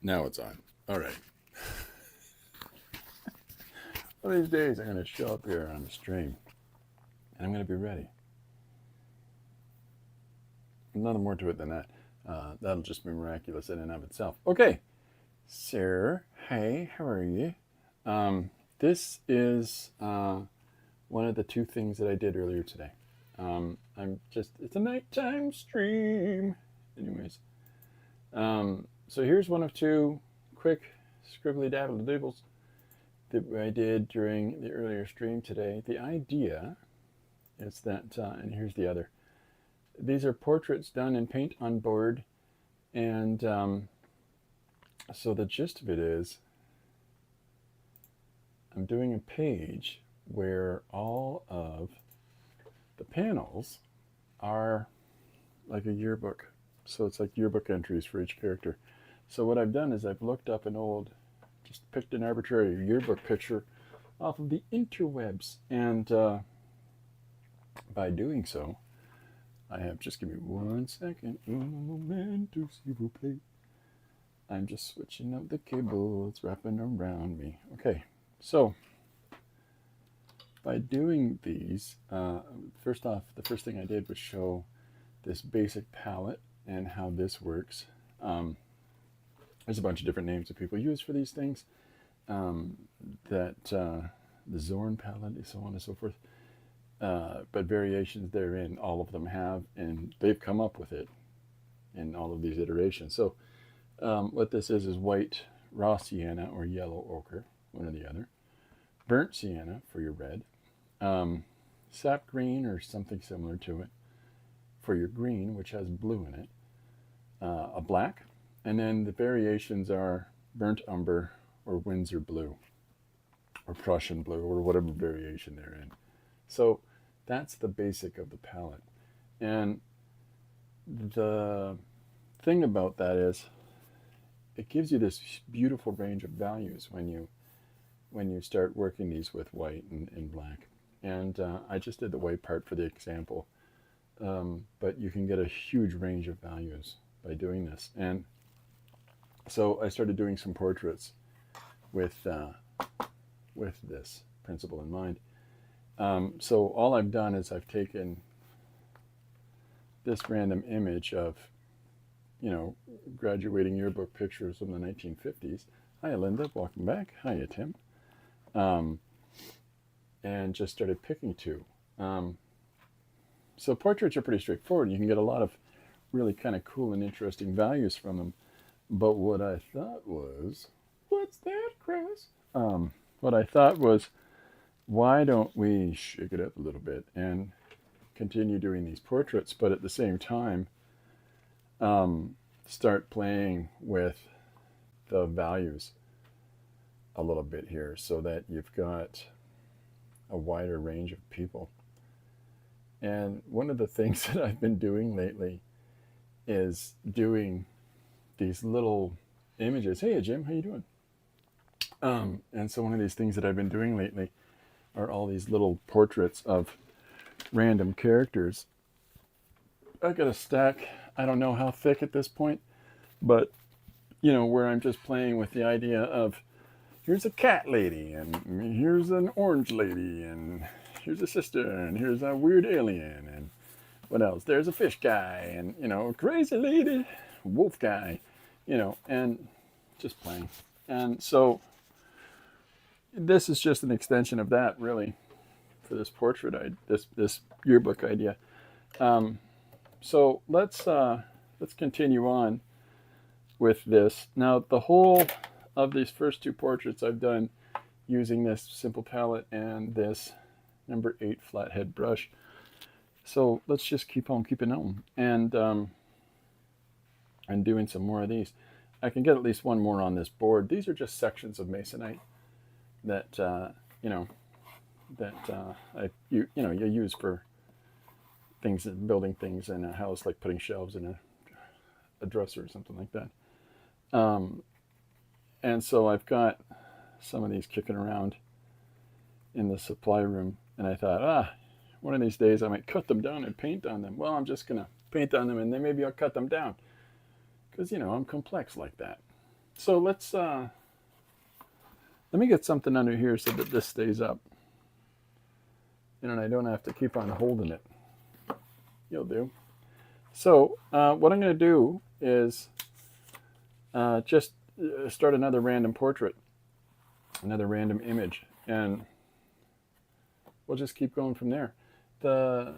Now it's on. All right. One of these days, I'm going to show up here on the stream, and I'm going to be ready. Nothing more to it than that. That'll just be miraculous in and of itself. Okay, sir. Hey, how are you? This is one of the two things that I did earlier today. It's a nighttime stream. Anyways, so here's one of two quick scribbly dabbly doodles that I did during the earlier stream today. The idea is that, and here's the other. These are portraits done in paint on board, and so the gist of it is I'm doing a page where all of the panels are like a yearbook. So it's like yearbook entries for each character. So what I've done is I've looked up just picked an arbitrary yearbook picture off of the interwebs. And by doing so, just give me 1 second. Un momento, s'il vous plaît. I'm just switching up the cable. It's wrapping around me. Okay, so by doing these, first off, the first thing I did was show this basic palette and how this works. There's a bunch of different names that people use for these things. The Zorn palette, and so on and so forth. But variations therein, all of them have, and they've come up with it in all of these iterations. So what this is white raw sienna or yellow ochre, one or the other. Burnt sienna for your red. Sap green or something similar to it for your green, which has blue in it. A black. And then the variations are burnt umber or Windsor blue or Prussian blue or whatever variation they're in. So that's the basic of the palette. And the thing about that is it gives you this beautiful range of values when you start working these with white and black. And I just did the white part for the example. But you can get a huge range of values by doing this. And so I started doing some portraits with this principle in mind. So all I've done is I've taken this random image of, graduating yearbook pictures from the 1950s. Hiya, Linda. Welcome back. Hiya, Tim. And just started picking two. So portraits are pretty straightforward. You can get a lot of really kind of cool and interesting values from them. But what I thought was, what's that, Chris? What I thought was, why don't we shake it up a little bit and continue doing these portraits, but at the same time, start playing with the values a little bit here so that you've got a wider range of people. And one of the things that I've been doing lately is doing these little images. Hey, Jim, how you doing? And so one of these things that I've been doing lately are all these little portraits of random characters. I've got a stack, I don't know how thick at this point, but, where I'm just playing with the idea of here's a cat lady, and here's an orange lady, and here's a sister, and here's a weird alien, and what else? There's a fish guy, and, crazy lady, wolf guy, and just playing. And so this is just an extension of that, really, for this portrait, this yearbook idea. So let's continue on with this. Now, the whole of these first two portraits I've done using this simple palette and this number 8 flathead brush. So let's just keep on keeping on and doing some more of these. I can get at least one more on this board. These are just sections of masonite that you use for things, building things in a house, like putting shelves in a dresser or something like that. And so I've got some of these kicking around in the supply room, and I thought, one of these days I might cut them down and paint on them. Well, I'm just gonna paint on them, and then maybe I'll cut them down, because I'm complex like that. So let me get something under here so that this stays up. And I don't have to keep on holding it. You'll do. So what I'm going to do is just start another random portrait, another random image, and we'll just keep going from there. The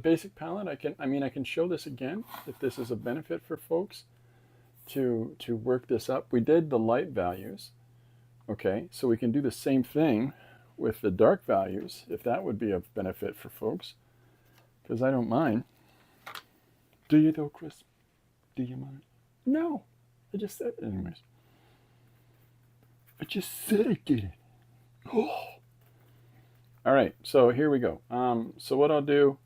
basic palette, I can show this again if this is a benefit for folks to work this up. We did the light values, okay, so we can do the same thing with the dark values if that would be a benefit for folks, because I don't mind. Do you though, Chris? Do you mind? No, I just said it anyways. I just said I did it. Oh. All right, so here we go. So what I'll do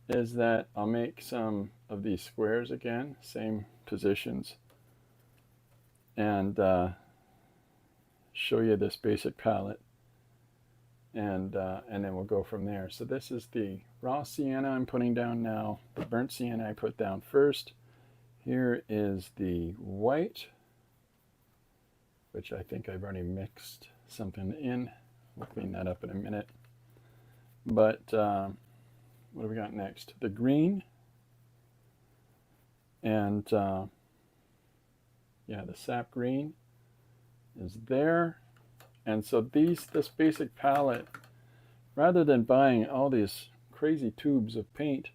is that I'll make some of these squares again, same positions, and show you this basic palette, and then we'll go from there. So this is the raw sienna I'm putting down now. The burnt sienna I put down first. Here is the white, which I think I've already mixed something in. We'll clean that up in a minute. But what do we got next? The green, and yeah, the sap green is there. And so this basic palette, rather than buying all these crazy tubes of paint,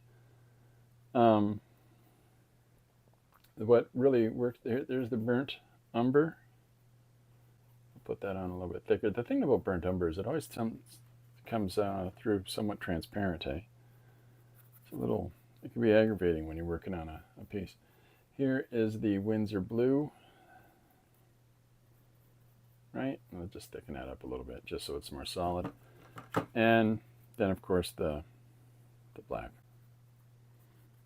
what really worked there's the burnt umber. I'll put that on a little bit thicker. The thing about burnt umber is it always comes through somewhat transparent, eh? It's a little, it can be aggravating when you're working on a piece. Here is the Windsor blue, right? I'll just thicken that up a little bit just so it's more solid. And then of course the black.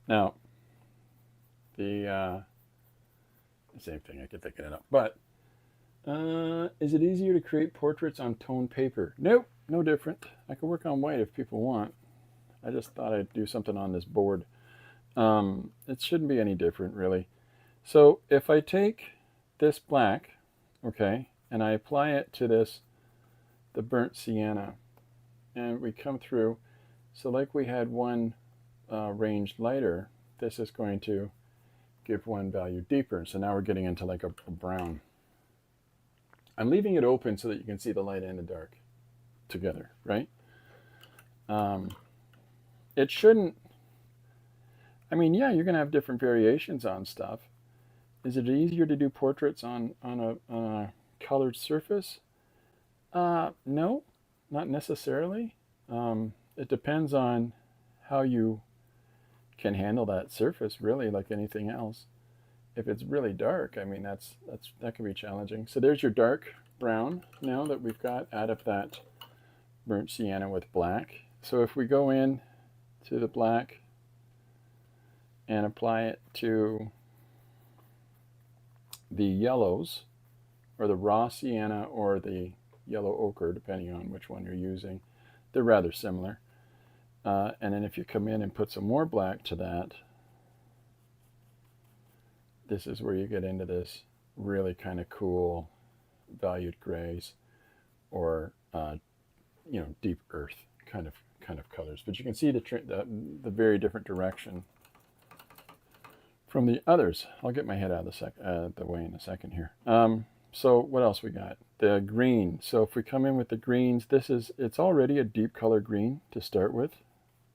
Now, the same thing, I could thicken it up. But is it easier to create portraits on toned paper? Nope, no different. I can work on white if people want. I just thought I'd do something on this board. It shouldn't be any different, really. So if I take this black, okay, and I apply it to the burnt sienna, and we come through, so like we had one range lighter, this is going to give one value deeper. So now we're getting into like a brown. I'm leaving it open so that you can see the light and the dark together, right? It shouldn't, I mean, yeah, you're going to have different variations on stuff. Is it easier to do portraits on a colored surface? No, not necessarily. It depends on how you can handle that surface, really, like anything else. If it's really dark, I mean, that can be challenging. So there's your dark brown now that we've got out of that burnt sienna with black. So if we go in to the black and apply it to the yellows, or the raw sienna or the yellow ochre, depending on which one you're using, they're rather similar. And then if you come in and put some more black to that, this is where you get into this really kind of cool valued grays, or deep earth kind of colors. But you can see the very different direction from the others. I'll get my head out of the way in a second here. So what else we got? The green. So if we come in with the greens, it's already a deep color green to start with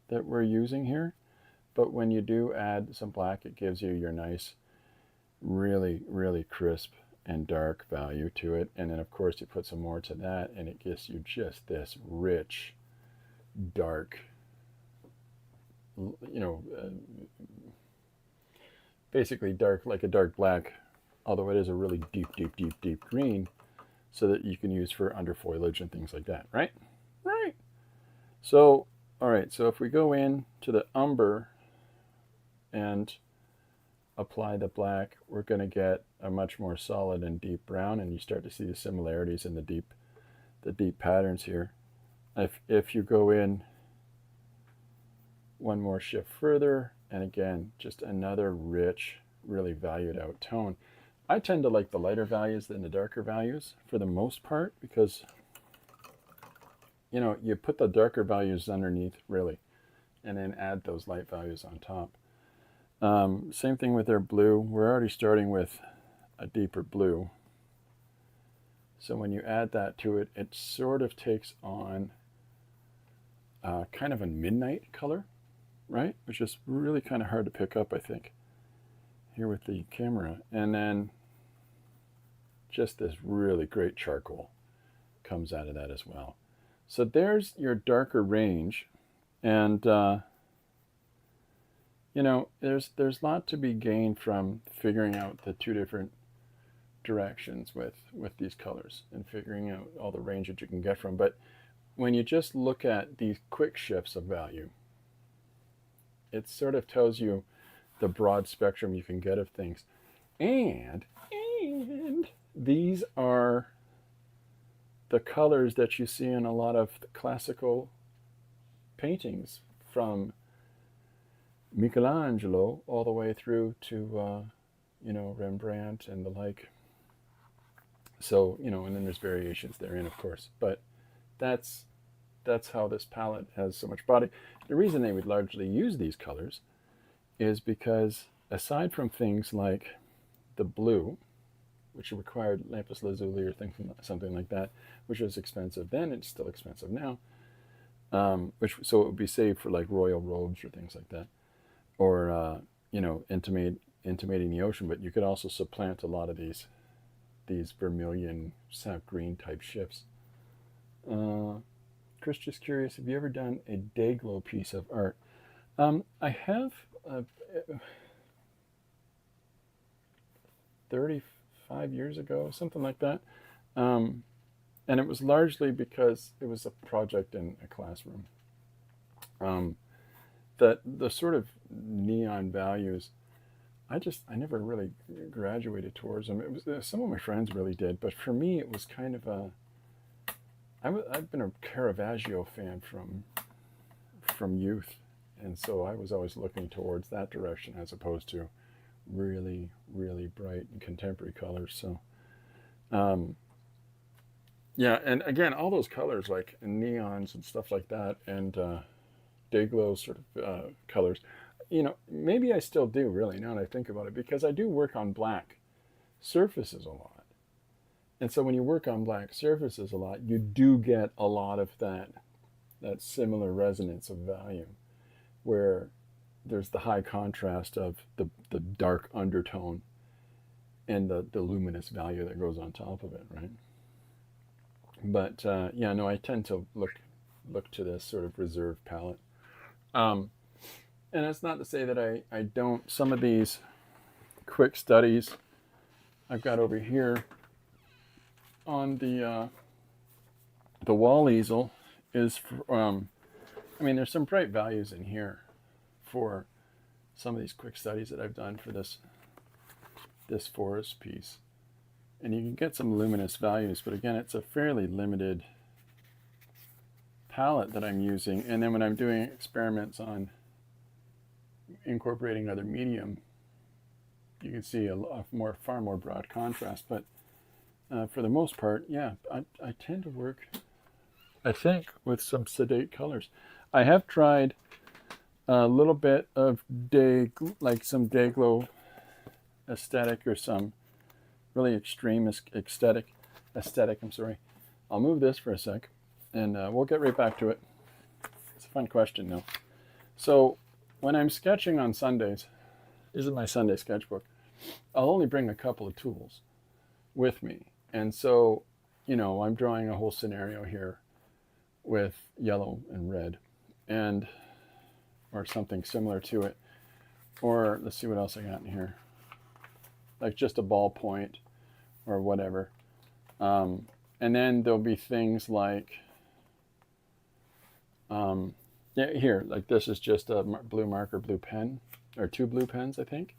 that we're using here. But when you do add some black, it gives you your nice, really, really crisp and dark value to it. And then of course you put some more to that and it gives you just this rich, dark, basically dark, like a dark black, although it is a really deep, deep, deep, deep green, so that you can use for under foliage and things like that, right? Right. So, all right, so if we go in to the umber and apply the black, we're going to get a much more solid and deep brown, and you start to see the similarities in the deep patterns here. If you go in one more shift further, and again, just another rich, really valued out tone. I tend to like the lighter values than the darker values for the most part, because you put the darker values underneath really, and then add those light values on top. Same thing with their blue. We're already starting with a deeper blue. So when you add that to it, it sort of takes on kind of a midnight color, right? Which is really kind of hard to pick up, I think, here with the camera. And then just this really great charcoal comes out of that as well. So there's your darker range. And, there's a lot to be gained from figuring out the two different directions with these colors and figuring out all the range that you can get from. But when you just look at these quick shifts of value, it sort of tells you the broad spectrum you can get of things. And these are the colors that you see in a lot of classical paintings, from Michelangelo all the way through to Rembrandt and the like. So, and then there's variations therein, of course, but that's how this palette has so much body. The reason they would largely use these colors is because, aside from things like the blue, which required lapis lazuli or something like that, which was expensive then, it's still expensive now, so it would be saved for like royal robes or things like that, or intimating the ocean. But you could also supplant a lot of these vermilion, sap green type shifts. Chris, just curious, have you ever done a day glow piece of art? I have 35 years ago, something like that. And it was largely because it was a project in a classroom. The sort of neon values, I never really graduated towards them. It was some of my friends really did, but for me, it was kind of I've been a Caravaggio fan from youth, and so I was always looking towards that direction as opposed to really, really bright and contemporary colors. So, yeah, and again, all those colors like neons and stuff like that, and day glow sort of colors. Maybe I still do, really, now that I think about it, because I do work on black surfaces a lot. And so when you work on black surfaces a lot, you do get a lot of that similar resonance of value, where there's the high contrast of the dark undertone and the luminous value that goes on top of it, right? But I tend to look to this sort of reserve palette. And that's not to say that I don't. Some of these quick studies I've got over here on the wall easel is, there's some bright values in here for some of these quick studies that I've done for this forest piece. And you can get some luminous values, but again, it's a fairly limited palette that I'm using. And then when I'm doing experiments on incorporating other medium, you can see far more broad contrast. But for the most part, yeah, I tend to work, I think, with some sedate colors. I have tried a little bit of some day glow aesthetic, or some really extreme aesthetic. I'm sorry. I'll move this for a sec, and we'll get right back to it. It's a fun question, though. So when I'm sketching on Sundays, this is my Sunday sketchbook, I'll only bring a couple of tools with me. And so, I'm drawing a whole scenario here with yellow and red, or something similar to it. Or let's see what else I got in here. Like just a ballpoint or whatever. And then there'll be things like, here, like this is just a blue marker, blue pen, or two blue pens, I think.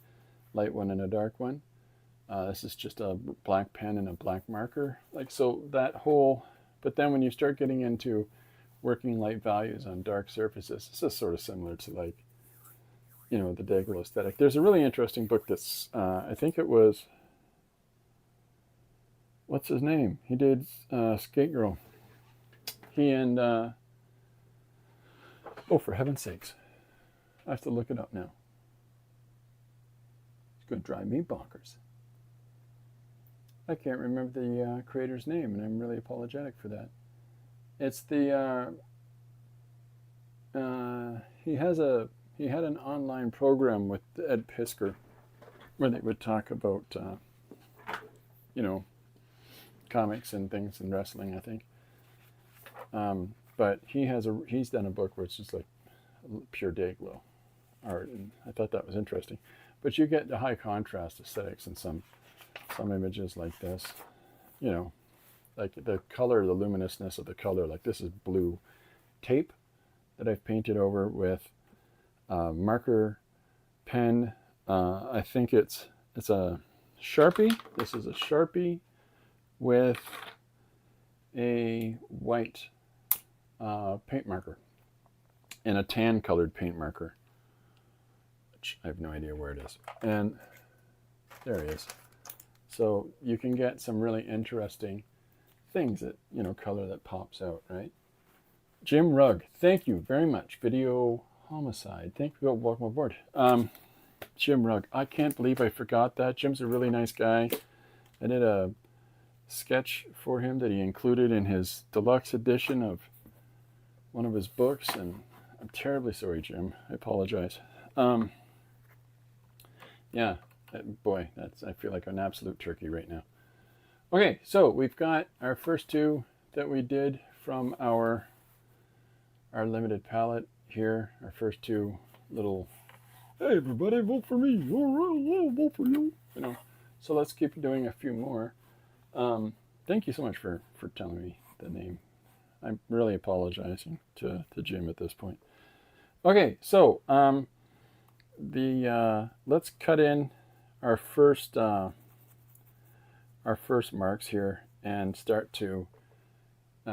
Light one and a dark one. This is just a black pen and a black marker. So that whole, but then when you start getting into working light values on dark surfaces, this is sort of similar to the Dayglow aesthetic. There's a really interesting book that's, I think it was what's his name? He did Skate Girl. He and oh, for heaven's sakes, I have to look it up now. It's going to drive me bonkers. I can't remember the creator's name, and I'm really apologetic for that. It's the he had an online program with Ed Pisker where they would talk about you know, comics and things and wrestling, I think. But he's done a book where it's just like pure day glow art, and I thought that was interesting. But you get the high contrast aesthetics in some images like this, you know, like the color, the luminousness of the color. Like this is blue tape that I've painted over with marker pen. I think it's a Sharpie. This is a Sharpie with a white paint marker and a tan colored paint marker, which I have no idea where it is. And there he is. So you can get some really interesting things that, you know, color that pops out, right? Jim Rugg, thank you very much. Video Homicide, thank you. Welcome aboard. Jim Rugg, I can't believe I forgot that. Jim's a really nice guy. I did a sketch for him that he included in his deluxe edition of one of his books, and I'm terribly sorry, Jim. I apologize. Yeah, boy, I feel like an absolute turkey right now. Okay, so we've got our first two that we did from our limited palette here. Our first two little, hey everybody, vote for me. All right, I'll vote for you. You know, so let's keep doing a few more. Thank you so much for telling me the name. I'm really apologizing to Jim at this point. Okay, so let's cut in our first marks here and start to.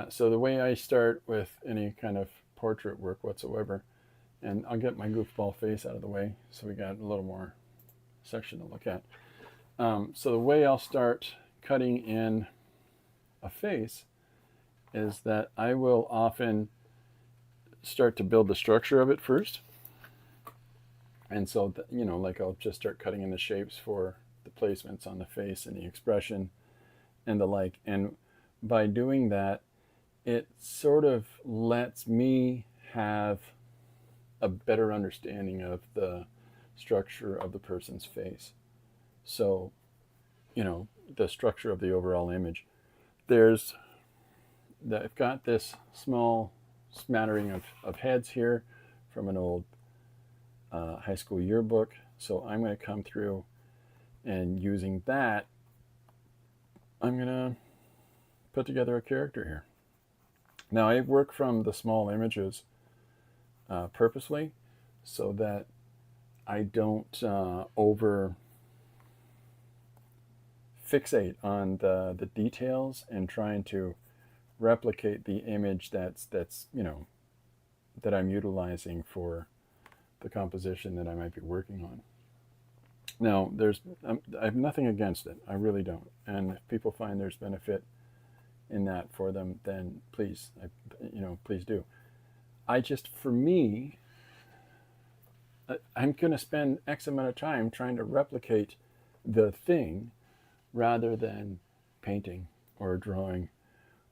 So the way I start with any kind of portrait work whatsoever, and I'll get my goofball face out of the way so we got a little more section to look at. So the way I'll start cutting in a face is that I will often start to build the structure of it first. And so, you know, like I'll just start cutting in the shapes for the placements on the face and the expression and the like. And by doing that, it sort of lets me have a better understanding of the structure of the person's face. So, you know, the structure of the overall image. I've got this small smattering of heads here from an old high school yearbook. So I'm going to come through and using that, I'm going to put together a character here. Now I work from the small images purposely so that I don't over fixate on the details and trying to replicate the image that's you know, that I'm utilizing for the composition that I might be working on. Now I have nothing against it. I really don't. And if people find there's benefit in that for them, then please, please do. For me, I'm going to spend X amount of time trying to replicate the thing rather than painting or drawing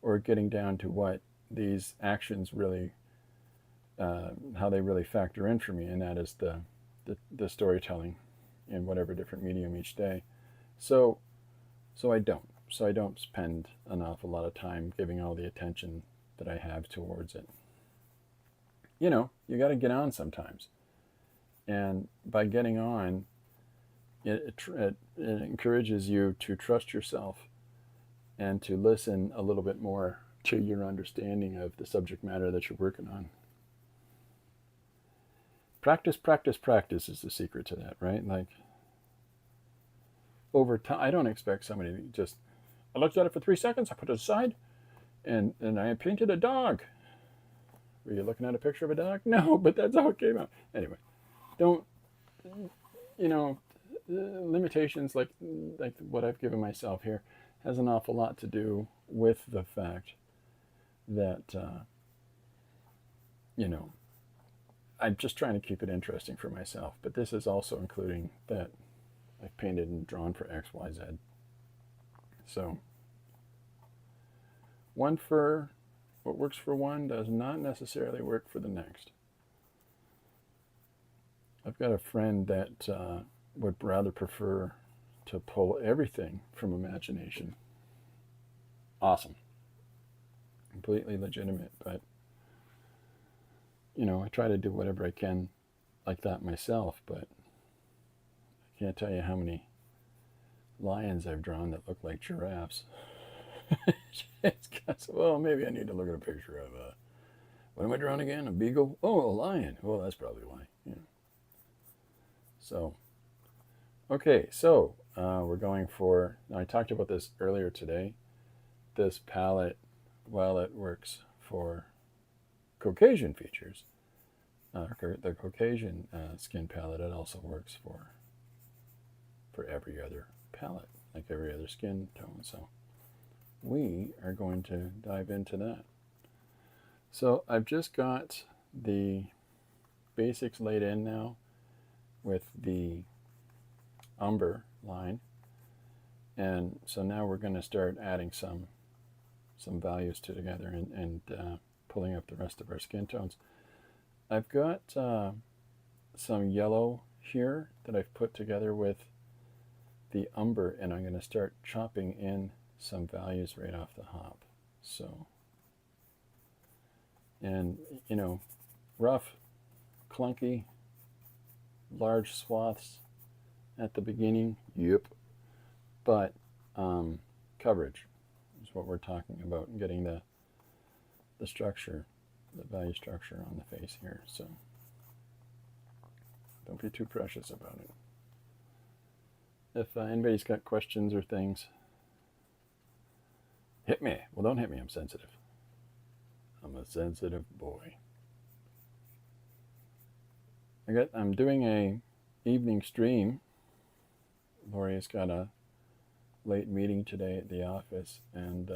or getting down to what these actions really, how they really factor in for me, and that is the storytelling in whatever different medium each day. So I don't spend an awful lot of time giving all the attention that I have towards it. You know, you got to get on sometimes. And by getting on, it encourages you to trust yourself and to listen a little bit more to your understanding of the subject matter that you're working on. Practice, practice, practice is the secret to that, right? Like, over time, I don't expect somebody to just, I looked at it for 3 seconds, I put it aside, and I painted a dog. Were you looking at a picture of a dog? No, but that's how it came out. Anyway, don't, limitations like what I've given myself here has an awful lot to do with the fact that, you know, I'm just trying to keep it interesting for myself. But this is also including that I've painted and drawn for X, Y, Z. So what works for one does not necessarily work for the next. I've got a friend that would rather prefer to pull everything from imagination. Awesome. Completely legitimate, but I try to do whatever I can like that myself, but I can't tell you how many lions I've drawn that look like giraffes. Well, maybe I need to look at a picture of what am I drawing again? A beagle? Oh, a lion. Well, that's probably why. So, okay, so we're going for, I talked about this earlier today. This palette, while it works for Caucasian features, the Caucasian skin palette, it also works for every other palette, like every other skin tone. So we are going to dive into that. So I've just got the basics laid in now with the umber line, and so now we're going to start adding some values together and pulling up the rest of our skin tones. I've got some yellow here that I've put together with the umber, and I'm going to start chopping in some values right off the hop. So, and rough, clunky, large swaths at the beginning, yep, but coverage is what we're talking about, and getting the structure, the value structure on the face here. So don't be too precious about it. If anybody's got questions or things, hit me. Well, don't hit me. I'm sensitive. I'm a sensitive boy. I'm doing a evening stream. Lori's got a late meeting today at the office, and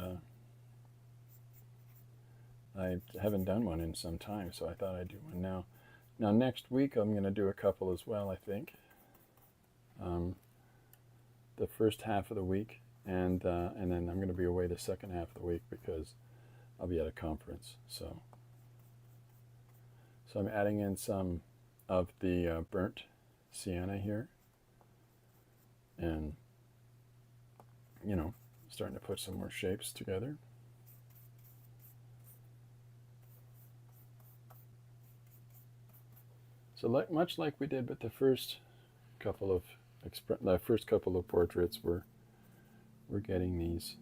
I haven't done one in some time, so I thought I'd do one now. Now next week I'm going to do a couple as well, I think. The first half of the week, and then I'm going to be away the second half of the week because I'll be at a conference. So I'm adding in some of the burnt sienna here, and starting to put some more shapes together. So much like we did with the first couple of portraits, we're getting these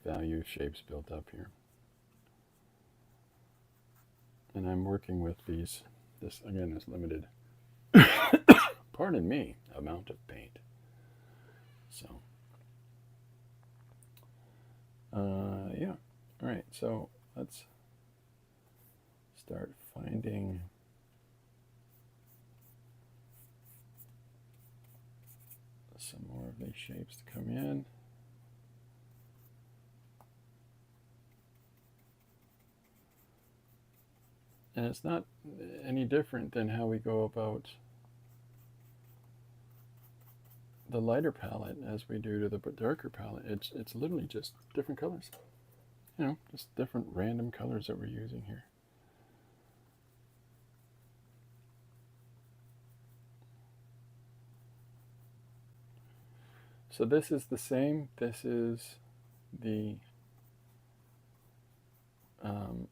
value shapes built up here. And I'm working with this again is limited, pardon me, amount of paint. So, yeah. All right, so let's start finding some more of these shapes to come in. And it's not any different than how we go about the lighter palette as we do to the darker palette. It's literally just different colors. Just different random colors that we're using here. So this is the same. This is the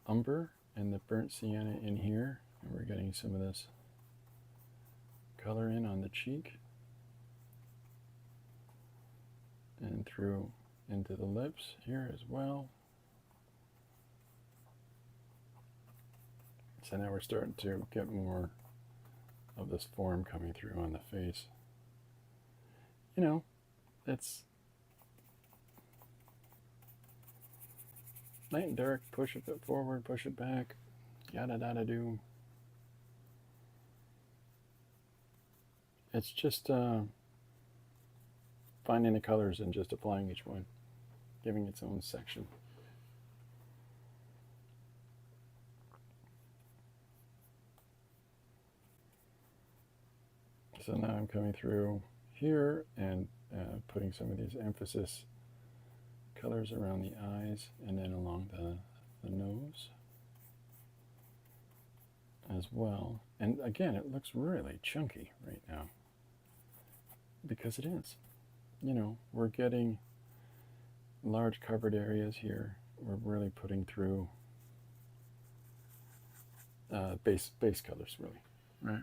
umber and the burnt sienna in here, and we're getting some of this color in on the cheek and through into the lips here as well. So now we're starting to get more of this form coming through on the face. It's light and dark, push it forward, push it back, yada yada do. It's just fun finding the colors and just applying each one, giving its own section. So now I'm coming through here and putting some of these emphasis colors around the eyes and then along the nose as well. And again, it looks really chunky right now because it is. You know, we're getting large covered areas here. We're really putting through base colors, really, right?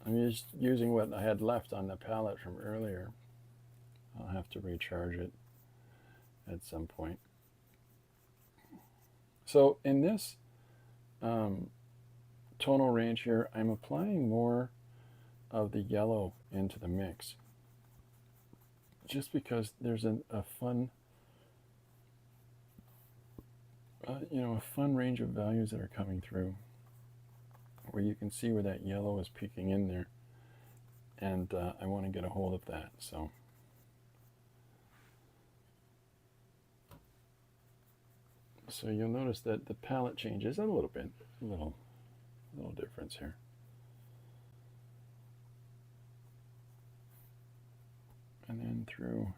I'm just using what I had left on the palette from earlier. I'll have to recharge it at some point. So in this tonal range here, I'm applying more of the yellow into the mix, just because there's a fun, a fun range of values that are coming through, where you can see where that yellow is peeking in there, and I want to get a hold of that. So you'll notice that the palette changes a little bit, a little difference here. And then through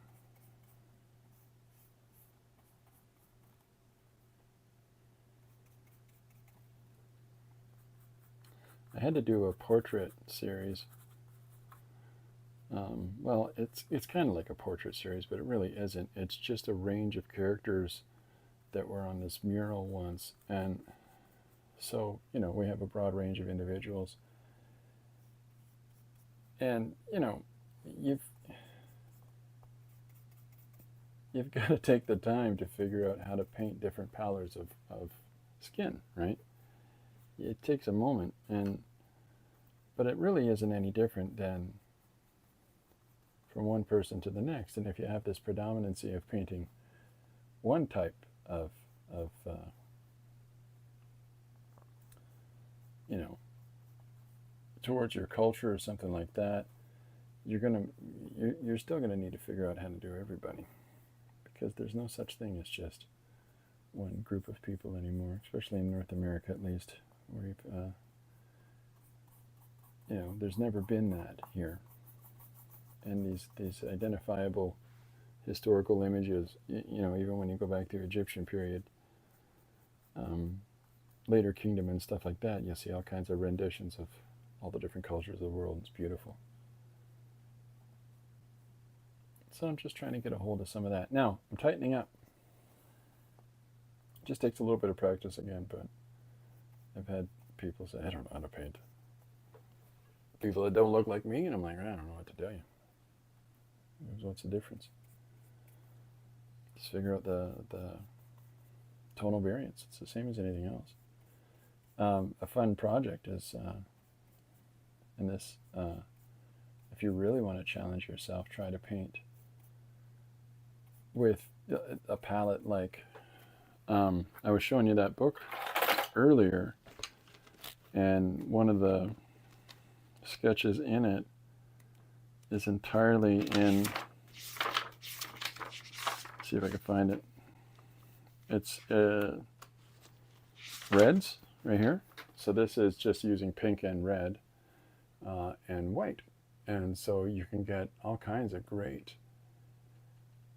I had to do a portrait series. Well, it's kind of like a portrait series, but it really isn't. It's just a range of characters that were on this mural once, and so we have a broad range of individuals, and you've got to take the time to figure out how to paint different palettes of skin, right? It takes a moment, but it really isn't any different than from one person to the next. And if you have this predominancy of painting one type of towards your culture or something like that, you're still gonna need to figure out how to do everybody, because there's no such thing as just one group of people anymore, especially in North America at least, where there's never been that here. And these identifiable historical images, even when you go back to the Egyptian period, later kingdom and stuff like that, you'll see all kinds of renditions of all the different cultures of the world. It's beautiful. So I'm just trying to get a hold of some of that. Now, I'm tightening up. It just takes a little bit of practice again, but I've had people say, I don't know how to paint. People that don't look like me, and I'm like, I don't know what to tell you. What's the difference? Just figure out the tonal variance. It's the same as anything else. A fun project is in this, if you really want to challenge yourself, try to paint with a palette like, I was showing you that book earlier, and one of the sketches in it is entirely in, see if I can find it. It's reds right here. So this is just using pink and red and white. And so you can get all kinds of great,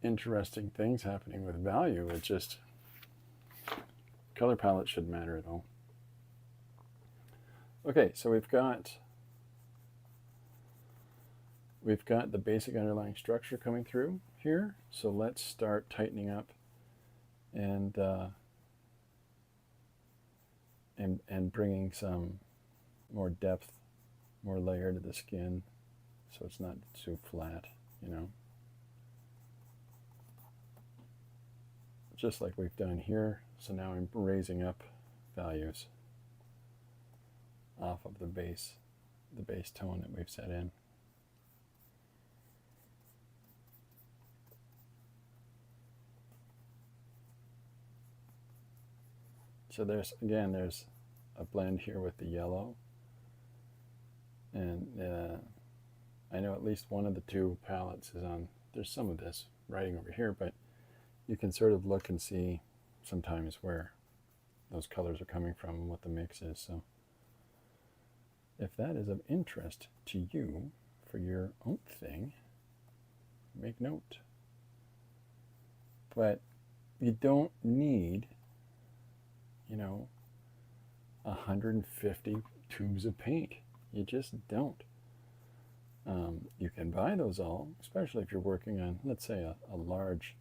interesting things happening with value. It just, color palette shouldn't matter at all. Okay, so we've got the basic underlying structure coming through here. So let's start tightening up and bringing some more depth, more layer to the skin, so it's not too flat, Just like we've done here. So now I'm raising up values off of the base tone that we've set in. So there's a blend here with the yellow, and I know at least one of the two palettes is on. There's some of this writing over here, but you can sort of look and see sometimes where those colors are coming from and what the mix is. So if that is of interest to you for your own thing, make note. But you don't need, 150 tubes of paint. You just don't. You can buy those all, especially if you're working on, let's say, a large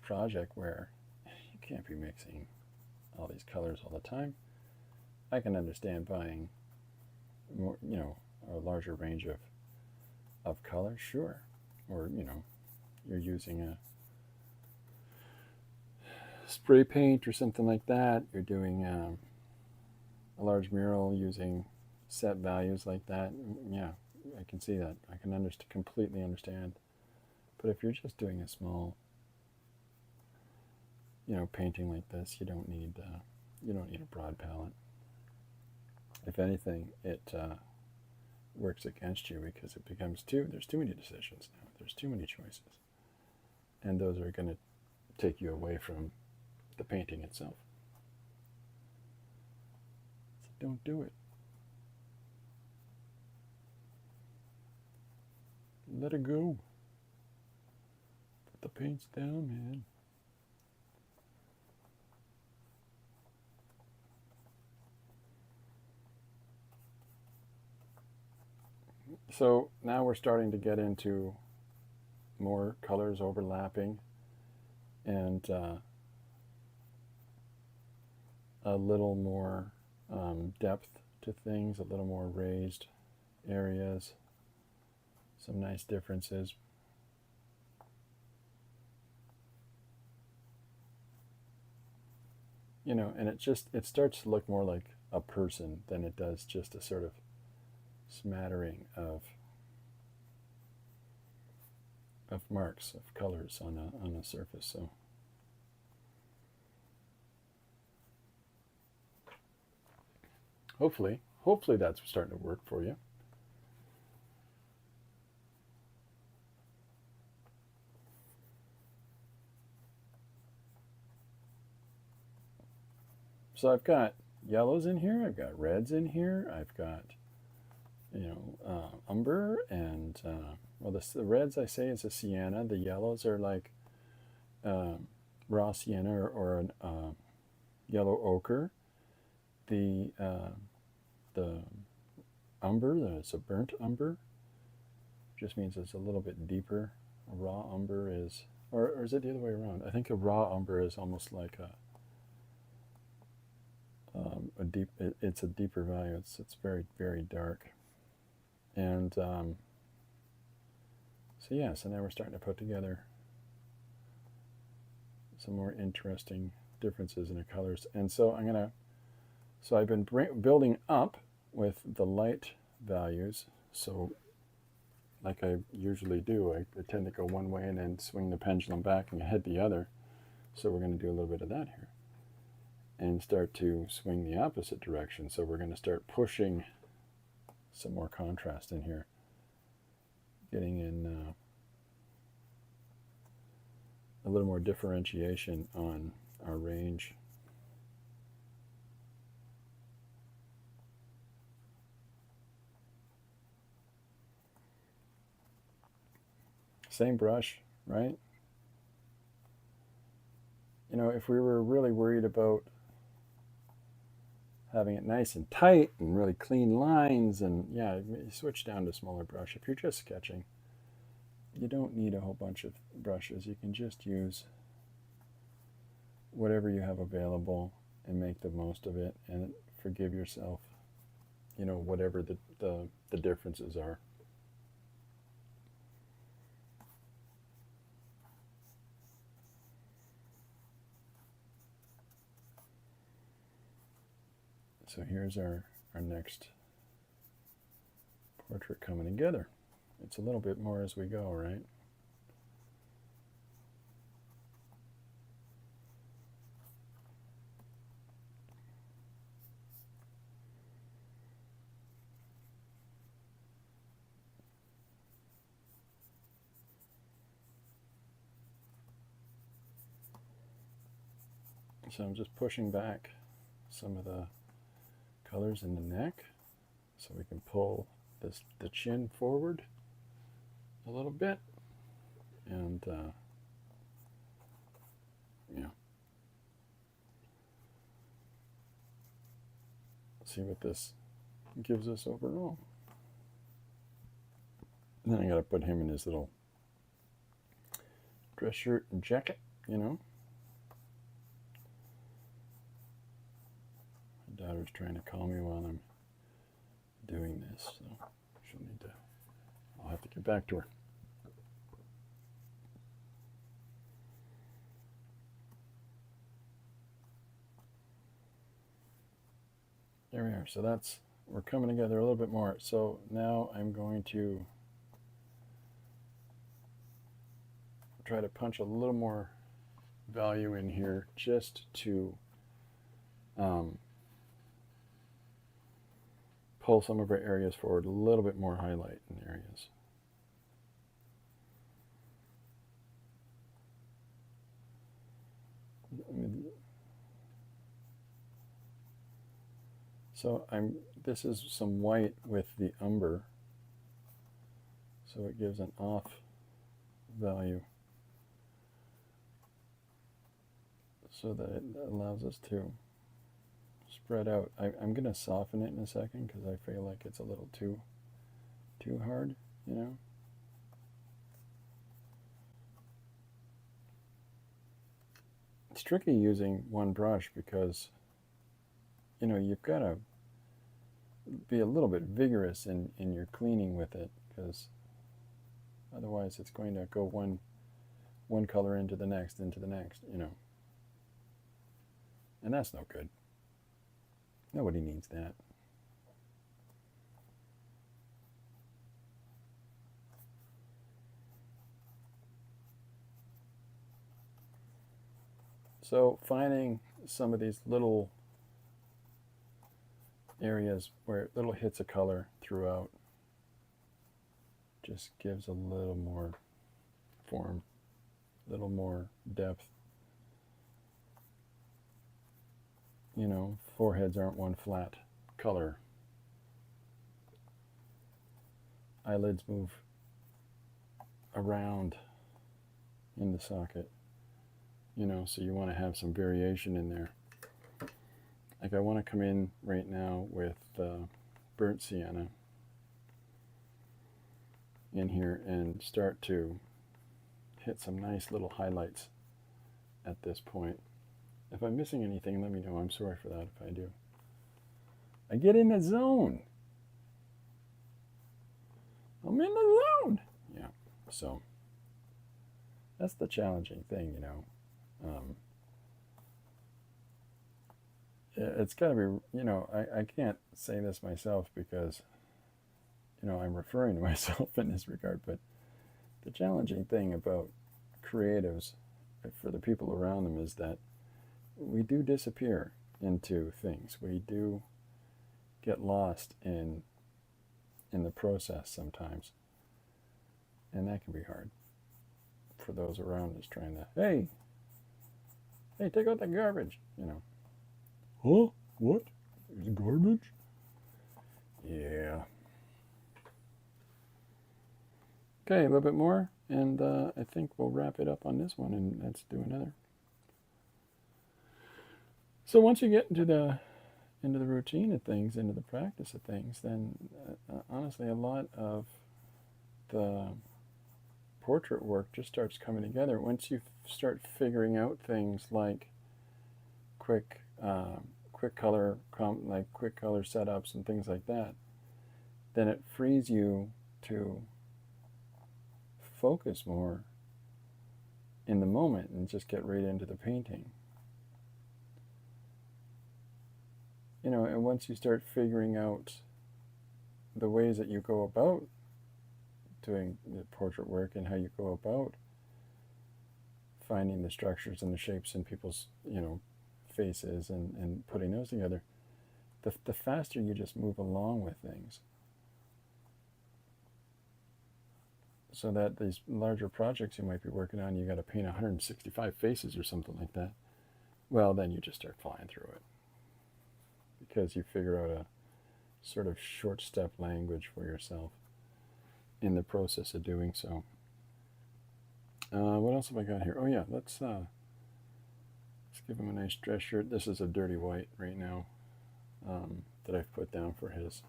project where you can't be mixing all these colors all the time. I can understand buying more, a larger range of colors, sure. Or, you're using a spray paint or something like that. You're doing a large mural using set values like that. Yeah, I can see that. I can completely understand. But if you're just doing a small, painting like this, you don't need a broad palette. If anything, it works against you because it becomes there's too many decisions now. There's too many choices. And those are going to take you away from the painting itself. So don't do it. Let it go. Put the paints down, man. So now we're starting to get into more colors overlapping and a little more depth to things, a little more raised areas, some nice differences. And it starts to look more like a person than it does just a sort of smattering of marks of colors on a surface. So hopefully that's starting to work for you. So I've got yellows in here, I've got reds in here, I've got umber, and the reds I say is a sienna. The yellows are like raw sienna or yellow ochre. The umber, it's a burnt umber, just means it's a little bit deeper. A raw umber is, or is it the other way around? I think a raw umber is almost like it's a deeper value. It's very, very dark. And so now we're starting to put together some more interesting differences in the colors. And so I've been building up with the light values. So like I usually do, I tend to go one way and then swing the pendulum back and head the other. So we're going to do a little bit of that here and start to swing the opposite direction. So we're going to start pushing some more contrast in here, getting in a little more differentiation on our range. Same brush, right? If we were really worried about having it nice and tight and really clean lines, and you switch down to a smaller brush. If you're just sketching, you don't need a whole bunch of brushes. You can just use whatever you have available and make the most of it, and forgive yourself, whatever the differences are. So here's our next portrait coming together. It's a little bit more as we go, right? So I'm just pushing back some of the colors in the neck so we can pull the chin forward a little bit. And yeah, see what this gives us overall. And then I got to put him in his little dress shirt and jacket, you know. My daughter's trying to call me while I'm doing this, so she'll need to, I'll have to get back to her. There we are. So that's, we're coming together a little bit more. So now I'm going to try to punch a little more value in here just to pull some of our areas forward, a little bit more highlight in areas. So this is some white with the umber, so it gives an off value so that it allows us to spread out. I'm going to soften it in a second because I feel like it's a little too hard, you know. It's tricky using one brush because, you know, you've got to be a little bit vigorous in your cleaning with it, because otherwise it's going to go one color into the next, you know. And that's no good. Nobody needs that. So finding some of these little areas where little hits of color throughout just gives a little more form, a little more depth. You know, foreheads aren't one flat color. Eyelids move around in the socket, you know, so you want to have some variation in there. Like I want to come in right now with burnt sienna in here and start to hit some nice little highlights at this point. If I'm missing anything, let me know. I'm sorry for that if I do. I get in the zone. I'm in the zone. Yeah, so that's the challenging thing, you know. It's got to be, you know, I can't say this myself because, you know, I'm referring to myself in this regard, but the challenging thing about creatives for the people around them is that we do disappear into things. We do get lost in the process sometimes, and that can be hard for those around us trying to, hey, take out the garbage, you know. Huh? What? There's garbage? Yeah. Okay, a little bit more, and I think we'll wrap it up on this one, and let's do another. So once you get into the routine of things, into the practice of things, then honestly, a lot of the portrait work just starts coming together. Once you start figuring out things like quick color setups and things like that, then it frees you to focus more in the moment and just get right into the painting. You know, and once you start figuring out the ways that you go about doing the portrait work and how you go about finding the structures and the shapes in people's, you know, faces and putting those together, the faster you just move along with things. So that these larger projects you might be working on, you got to paint 165 faces or something like that. well, then you just start flying through it because you figure out a sort of short step language for yourself in the process of doing so. What else have I got here? Oh yeah, let's give him a nice dress shirt. This is a dirty white right now that I've put down for his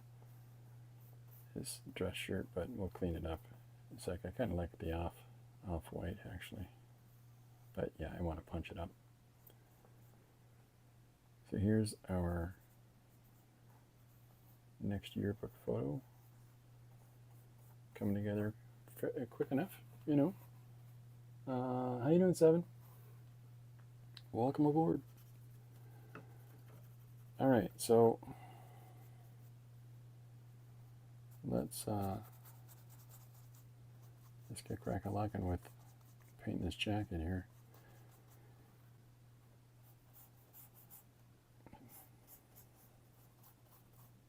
dress shirt, but we'll clean it up. It's like I kind of like the off white actually, but yeah, I want to punch it up. So here's our next yearbook photo coming together quick enough, you know. How you doing, Seven? Welcome aboard. All right, so let's get crack-a-lackin' with painting this jacket here.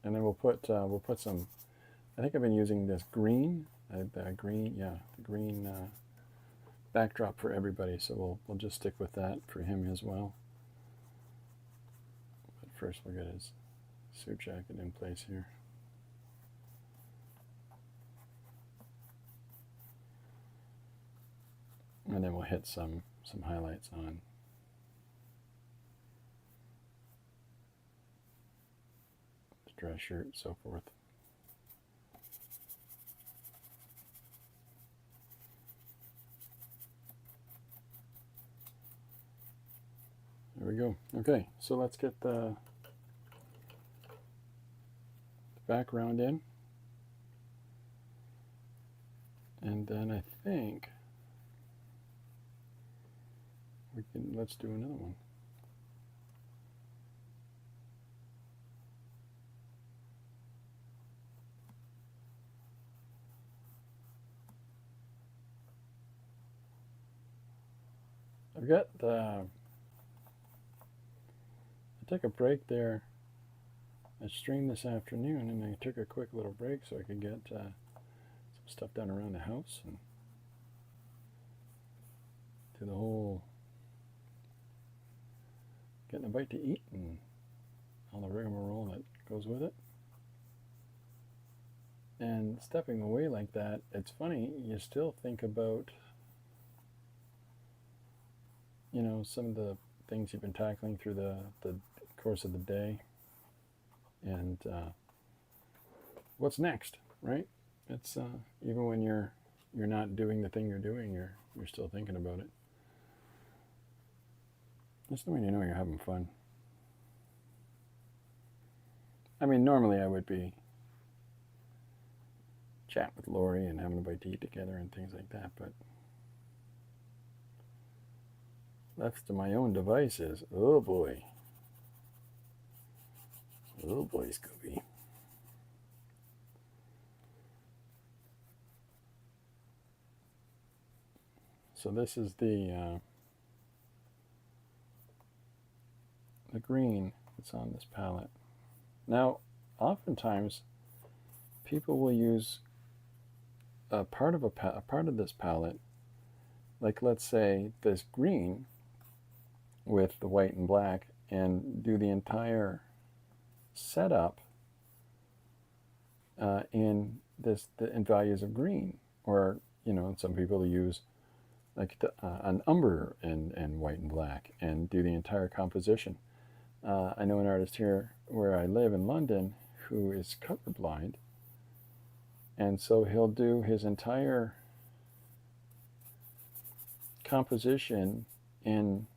And then we'll put some. I think I've been using this green, the green backdrop for everybody. So we'll just stick with that for him as well. But first, we'll get his suit jacket in place here. And then we'll hit some highlights on the dress shirt, so forth. There we go. Okay, so let's get the background in. And then I think let's do another one. I've got I took a break there. I streamed this afternoon and I took a quick little break so I could get some stuff done around the house and do the whole getting a bite to eat and all the rigmarole that goes with it. And stepping away like that, it's funny, you still think about, you know, some of the things you've been tackling through the course of the day and what's next, right? It's even when you're not doing the thing you're doing, you're still thinking about it. That's the way you know you're having fun. I mean, normally I would be chatting with Lori and having a bite to eat together and things like that, but left to my own devices, oh boy, Scooby. So this is the green that's on this palette. Now, oftentimes, people will use a part of this palette, like let's say this green with the white and black, and do the entire setup in values of green, or you know, some people use like an umber and white and black, and do the entire composition. I know an artist here where I live in London who is colorblind, and so he'll do his entire composition in,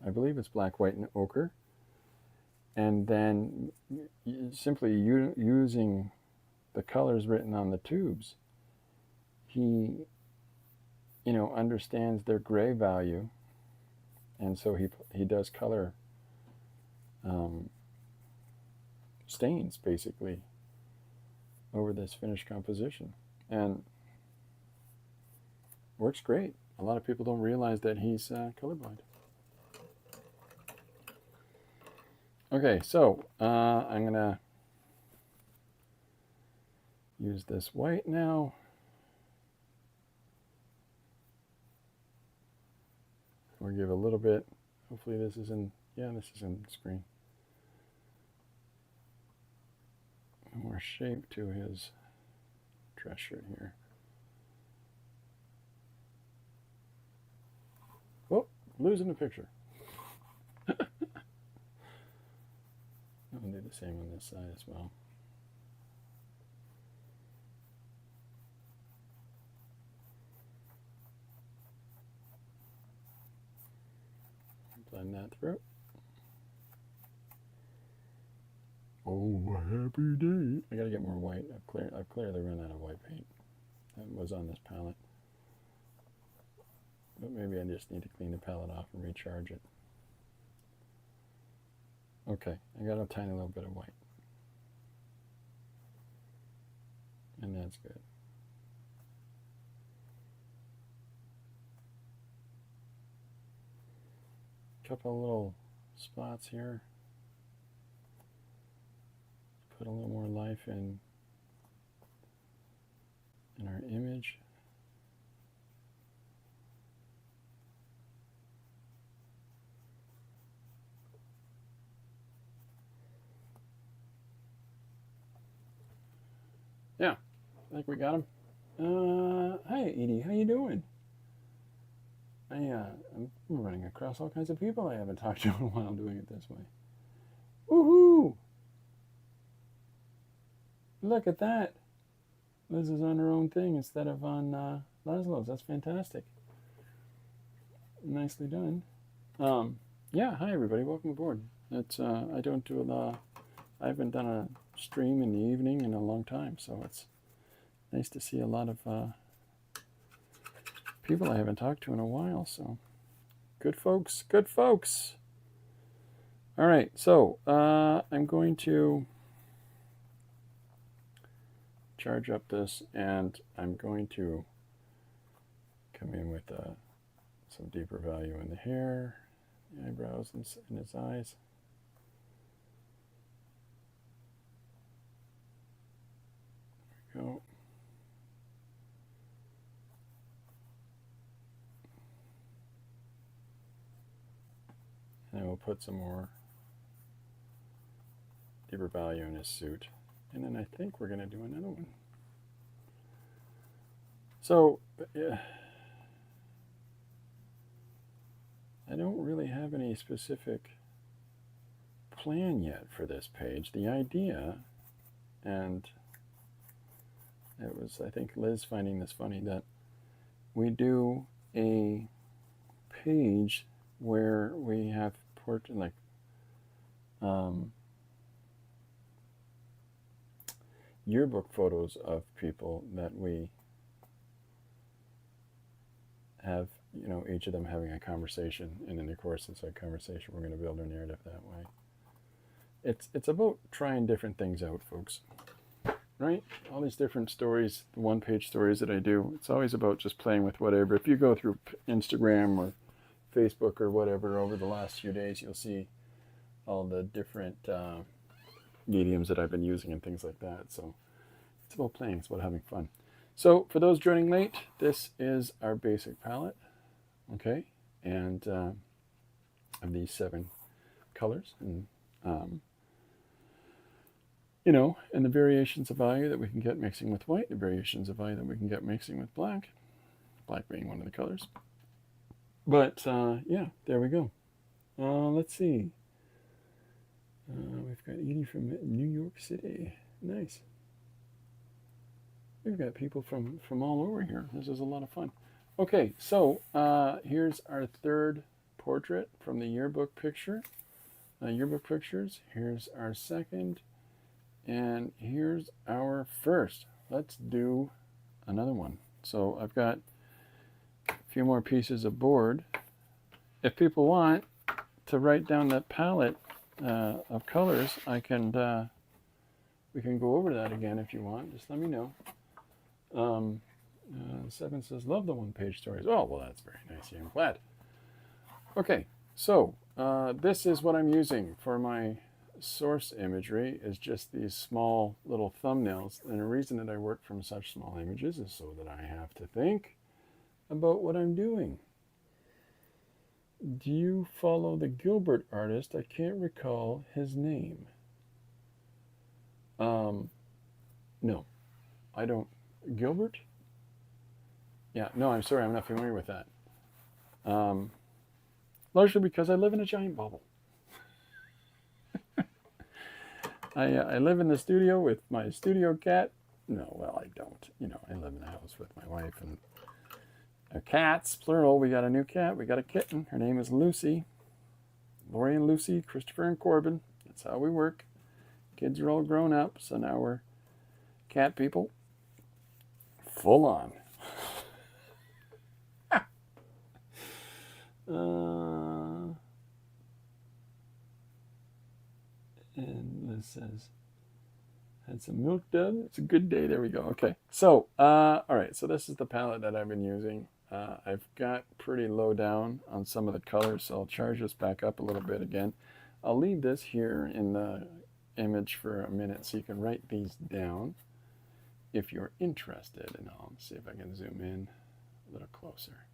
I believe it's black, white, and ochre, and then simply using the colors written on the tubes, he, you know, understands their gray value, and so he does color stains basically over this finished composition, and works great. A lot of people don't realize that he's colorblind. Okay, so I'm gonna use this white now. We'll give a little bit Hopefully this is in, yeah, this is in screen. More shape to his dress shirt here. Oh, losing the picture. I'll do the same on this side as well. Blend that through. Oh, happy day. I gotta get more white. I've clearly run out of white paint that was on this palette. But maybe I just need to clean the palette off and recharge it. Okay, I got a tiny little bit of white. And that's good. Couple of little spots here. Put a little more life in our image. Yeah, I think we got him. Hi Edie, how you doing? I'm running across all kinds of people I haven't talked to in a while doing it this way. Woohoo! Look at that. Liz is on her own thing instead of on Laszlo's. That's fantastic. Nicely done. Yeah, hi everybody. Welcome aboard. It's I don't do I haven't done a stream in the evening in a long time, so it's nice to see a lot of people I haven't talked to in a while. So good folks, good folks. All right, so I'm going to charge up this, and I'm going to come in with some deeper value in the hair, the eyebrows, and his eyes. There we go. And then we'll put some more deeper value in his suit. And then I think we're going to do another one. So, I don't really have any specific plan yet for this page. The idea, and it was, I think, Liz finding this funny, that we do a page where we have yearbook photos of people that we have, you know, each of them having a conversation, and in the course it's a conversation. We're going to build our narrative that way. It's about trying different things out, folks, right? All these different stories, the one-page stories that I do, it's always about just playing with whatever. If you go through Instagram or Facebook or whatever over the last few days, you'll see all the different mediums that I've been using and things like that. So it's about playing, it's about having fun. So for those joining late, this is our basic palette, okay? And of these 7 colors, and you know, and the variations of value that we can get mixing with white, the variations of value that we can get mixing with black, black being one of the colors. But yeah, there we go. Let's see. We've got Edie from New York City. Nice. We've got people from all over here. This is a lot of fun. Okay, so here's our third portrait from the yearbook picture. Yearbook pictures. Here's our second. And here's our first. Let's do another one. So I've got a few more pieces of board. If people want to write down that palette of colors, I can we can go over that again if you want. Just let me know. 7 says, love the one-page stories. Oh, well, that's very nice. I'm glad. Okay, so this is what I'm using for my source imagery, is just these small little thumbnails. And the reason that I work from such small images is so that I have to think about what I'm doing. Do you follow the Gilbert artist? I can't recall his name. Um, no, I don't. Gilbert? Yeah, no, I'm sorry, I'm not familiar with that. Um, Largely because I live in a giant bubble. I live in the studio with my studio cat. No, well, I don't. I live in the house with my wife and our cats, plural. We got a new cat. We got a kitten. Her name is Lucy. Lori and Lucy, Christopher and Corbin. That's how we work. Kids are all grown up, so now we're cat people. Full on. And Liz says, had some milk done. It's a good day. There we go. Okay. So, all right. So this is the palette that I've been using. I've got pretty low down on some of the colors, so I'll charge this back up a little bit again. I'll leave this here in the image for a minute so you can write these down if you're interested. And I'll see if I can zoom in a little closer.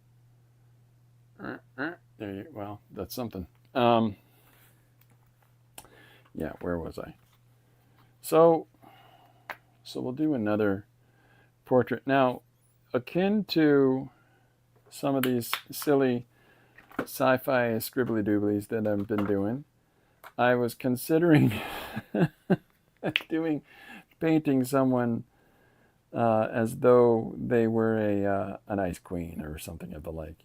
There you. Well, that's something. Yeah, where was I? So we'll do another portrait. Now, akin to some of these silly sci-fi scribbly dooblies that I've been doing, I was considering painting someone as though they were an ice queen or something of the like,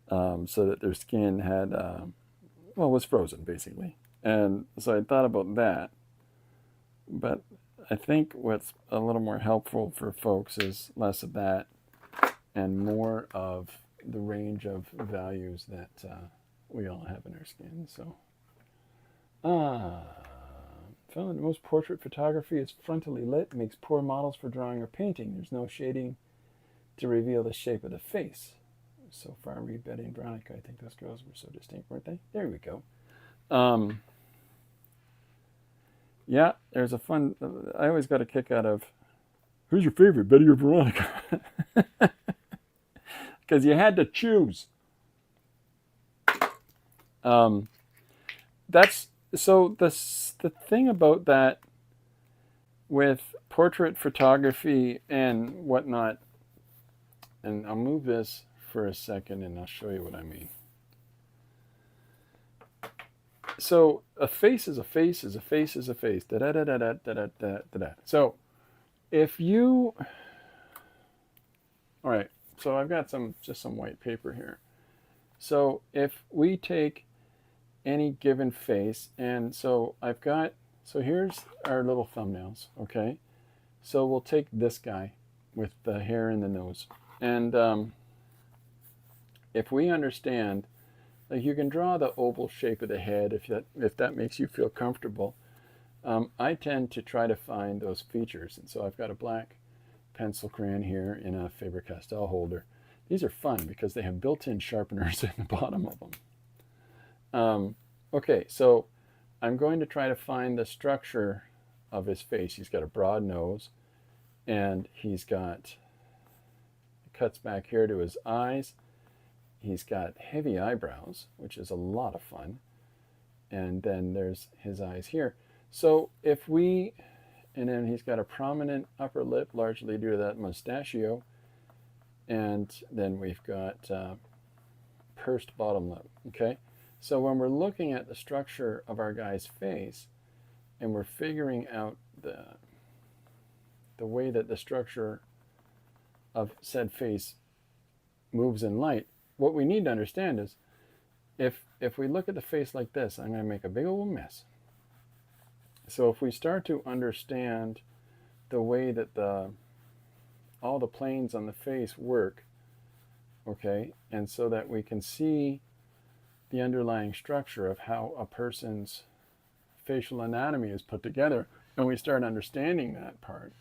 so that their skin had, was frozen basically. And so I thought about that, but I think what's a little more helpful for folks is less of that and more of the range of values that we all have in our skin. So, found that most portrait photography is frontally lit, makes poor models for drawing or painting. There's no shading to reveal the shape of the face. So far, read Betty and Veronica. I think those girls were so distinct, weren't they? There we go. Yeah, there's a fun. I always got a kick out of, who's your favorite, Betty or Veronica? Because you had to choose. That's so the thing about that with portrait photography and whatnot, and I'll move this for a second and I'll show you what I mean. So a face is a face is a face is a face. Da da da da da da da da da. So if you, all right. So I've got just some white paper here. So if we take any given face, and so here's our little thumbnails, okay? So we'll take this guy with the hair and the nose. And if we understand, like, you can draw the oval shape of the head if that makes you feel comfortable. I tend to try to find those features. And so I've got a black pencil crayon here in a Faber-Castell holder. These are fun because they have built-in sharpeners in the bottom of them. Okay, so I'm going to try to find the structure of his face. He's got a broad nose, and he's got, it cuts back here to his eyes. He's got heavy eyebrows, which is a lot of fun. And then there's his eyes here. So and then he's got a prominent upper lip, largely due to that mustachio. And then we've got pursed bottom lip, okay? So when we're looking at the structure of our guy's face and we're figuring out the way that the structure of said face moves in light, what we need to understand is if we look at the face like this, I'm going to make a big old mess. So if we start to understand the way that all the planes on the face work, okay, and so that we can see the underlying structure of how a person's facial anatomy is put together, and we start understanding that part,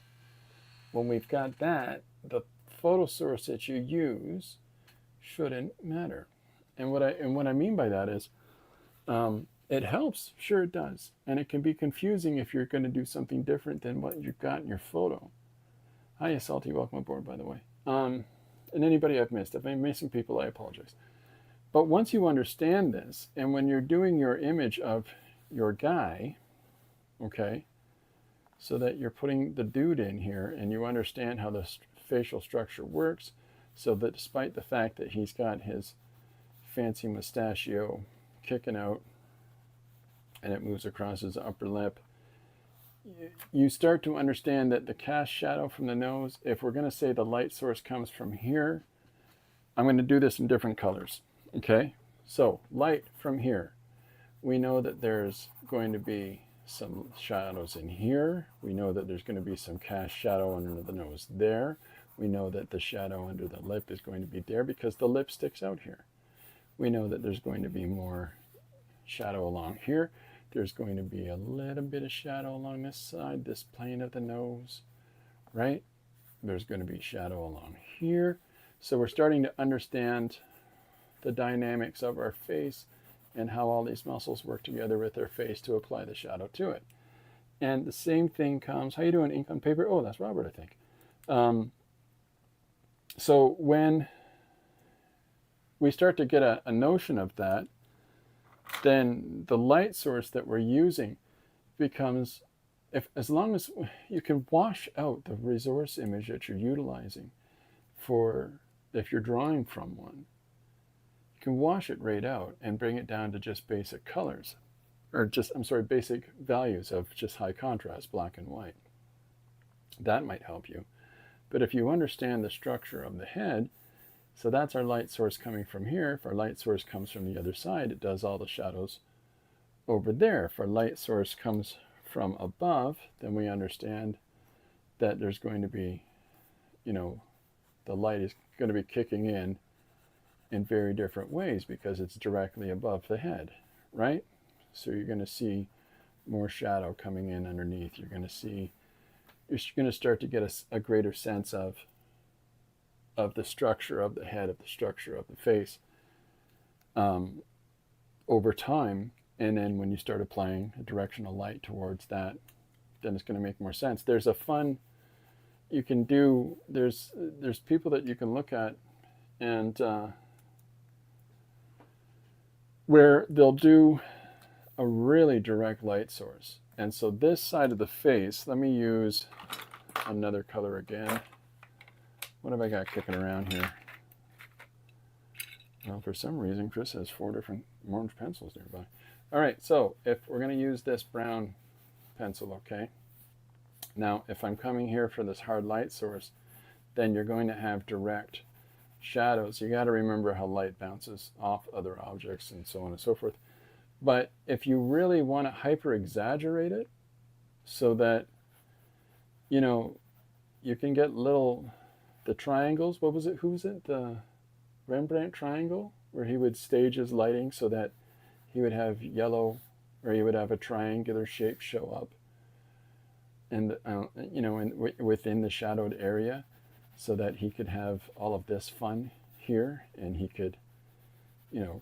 when we've got that, the photo source that you use shouldn't matter. And what I mean by that is, it helps, sure it does, and it can be confusing if you're going to do something different than what you've got in your photo. Hi, Salty, welcome aboard, by the way. And anybody I've missed, if I'm missing people, I apologize. But once you understand this, and when you're doing your image of your guy, okay, so that you're putting the dude in here and you understand how the facial structure works, so that despite the fact that he's got his fancy mustachio kicking out and it moves across his upper lip, you start to understand that the cast shadow from the nose, if we're going to say the light source comes from here, I'm going to do this in different colors. Okay, so light from here, we know that there's going to be some shadows in here. We know that there's going to be some cast shadow under the nose there. We know that the shadow under the lip is going to be there because the lip sticks out here. We know that there's going to be more shadow along here. There's going to be a little bit of shadow along this side, this plane of the nose, right? There's going to be shadow along here. So we're starting to understand the dynamics of our face and how all these muscles work together with our face to apply the shadow to it. And the same thing comes, how you doing, ink on paper? Oh, that's Robert, I think. So when we start to get a notion of that, then the light source that we're using becomes, as long as you can wash out the resource image that you're utilizing for, if you're drawing from one, you can wash it right out and bring it down to just basic colors, or just, I'm sorry, basic values of just high contrast, black and white. That might help you. But if you understand the structure of the head, so that's our light source coming from here. If our light source comes from the other side, it does all the shadows over there. If our light source comes from above, then we understand that there's going to be, the light is going to be kicking in very different ways because it's directly above the head, right? So you're going to see more shadow coming in underneath. You're going to start to get a greater sense of the structure of the head, of the structure of the face over time. And then when you start applying a directional light towards that, then it's going to make more sense. There's a fun, you can do, there's people that you can look at and where they'll do a really direct light source. And so this side of the face, let me use another color again. What have I got kicking around here? Well, for some reason, Chris has 4 different orange pencils nearby. All right, so if we're going to use this brown pencil, okay? Now, if I'm coming here for this hard light source, then you're going to have direct shadows. You got to remember how light bounces off other objects and so on and so forth. But if you really want to hyper exaggerate it so that, you can get the triangles, what was it? Who was it? The Rembrandt triangle, where he would stage his lighting so that he would have yellow, or he would have a triangular shape show up, and within the shadowed area, so that he could have all of this fun here, and he could,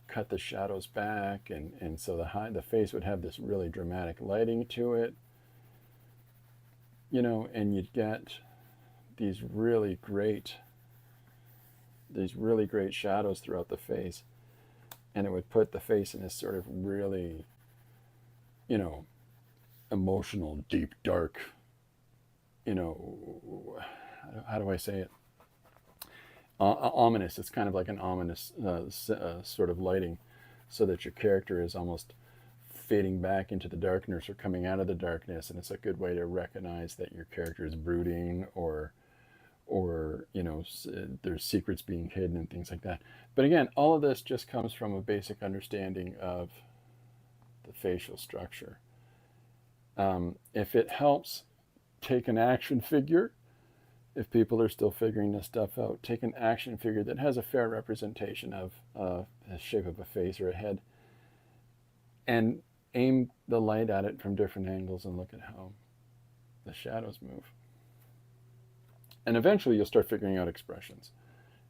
cut the shadows back, and so the face would have this really dramatic lighting to it, and you'd get these really great shadows throughout the face, and it would put the face in this sort of really, emotional, deep, dark, how do I say it? Ominous. It's kind of like an ominous sort of lighting, so that your character is almost fading back into the darkness or coming out of the darkness, and it's a good way to recognize that your character is brooding or there's secrets being hidden and things like that. But again, all of this just comes from a basic understanding of the facial structure. If it helps, take an action figure. If people are still figuring this stuff out, take an action figure that has a fair representation of the shape of a face or a head, and aim the light at it from different angles and look at how the shadows move. And eventually you'll start figuring out expressions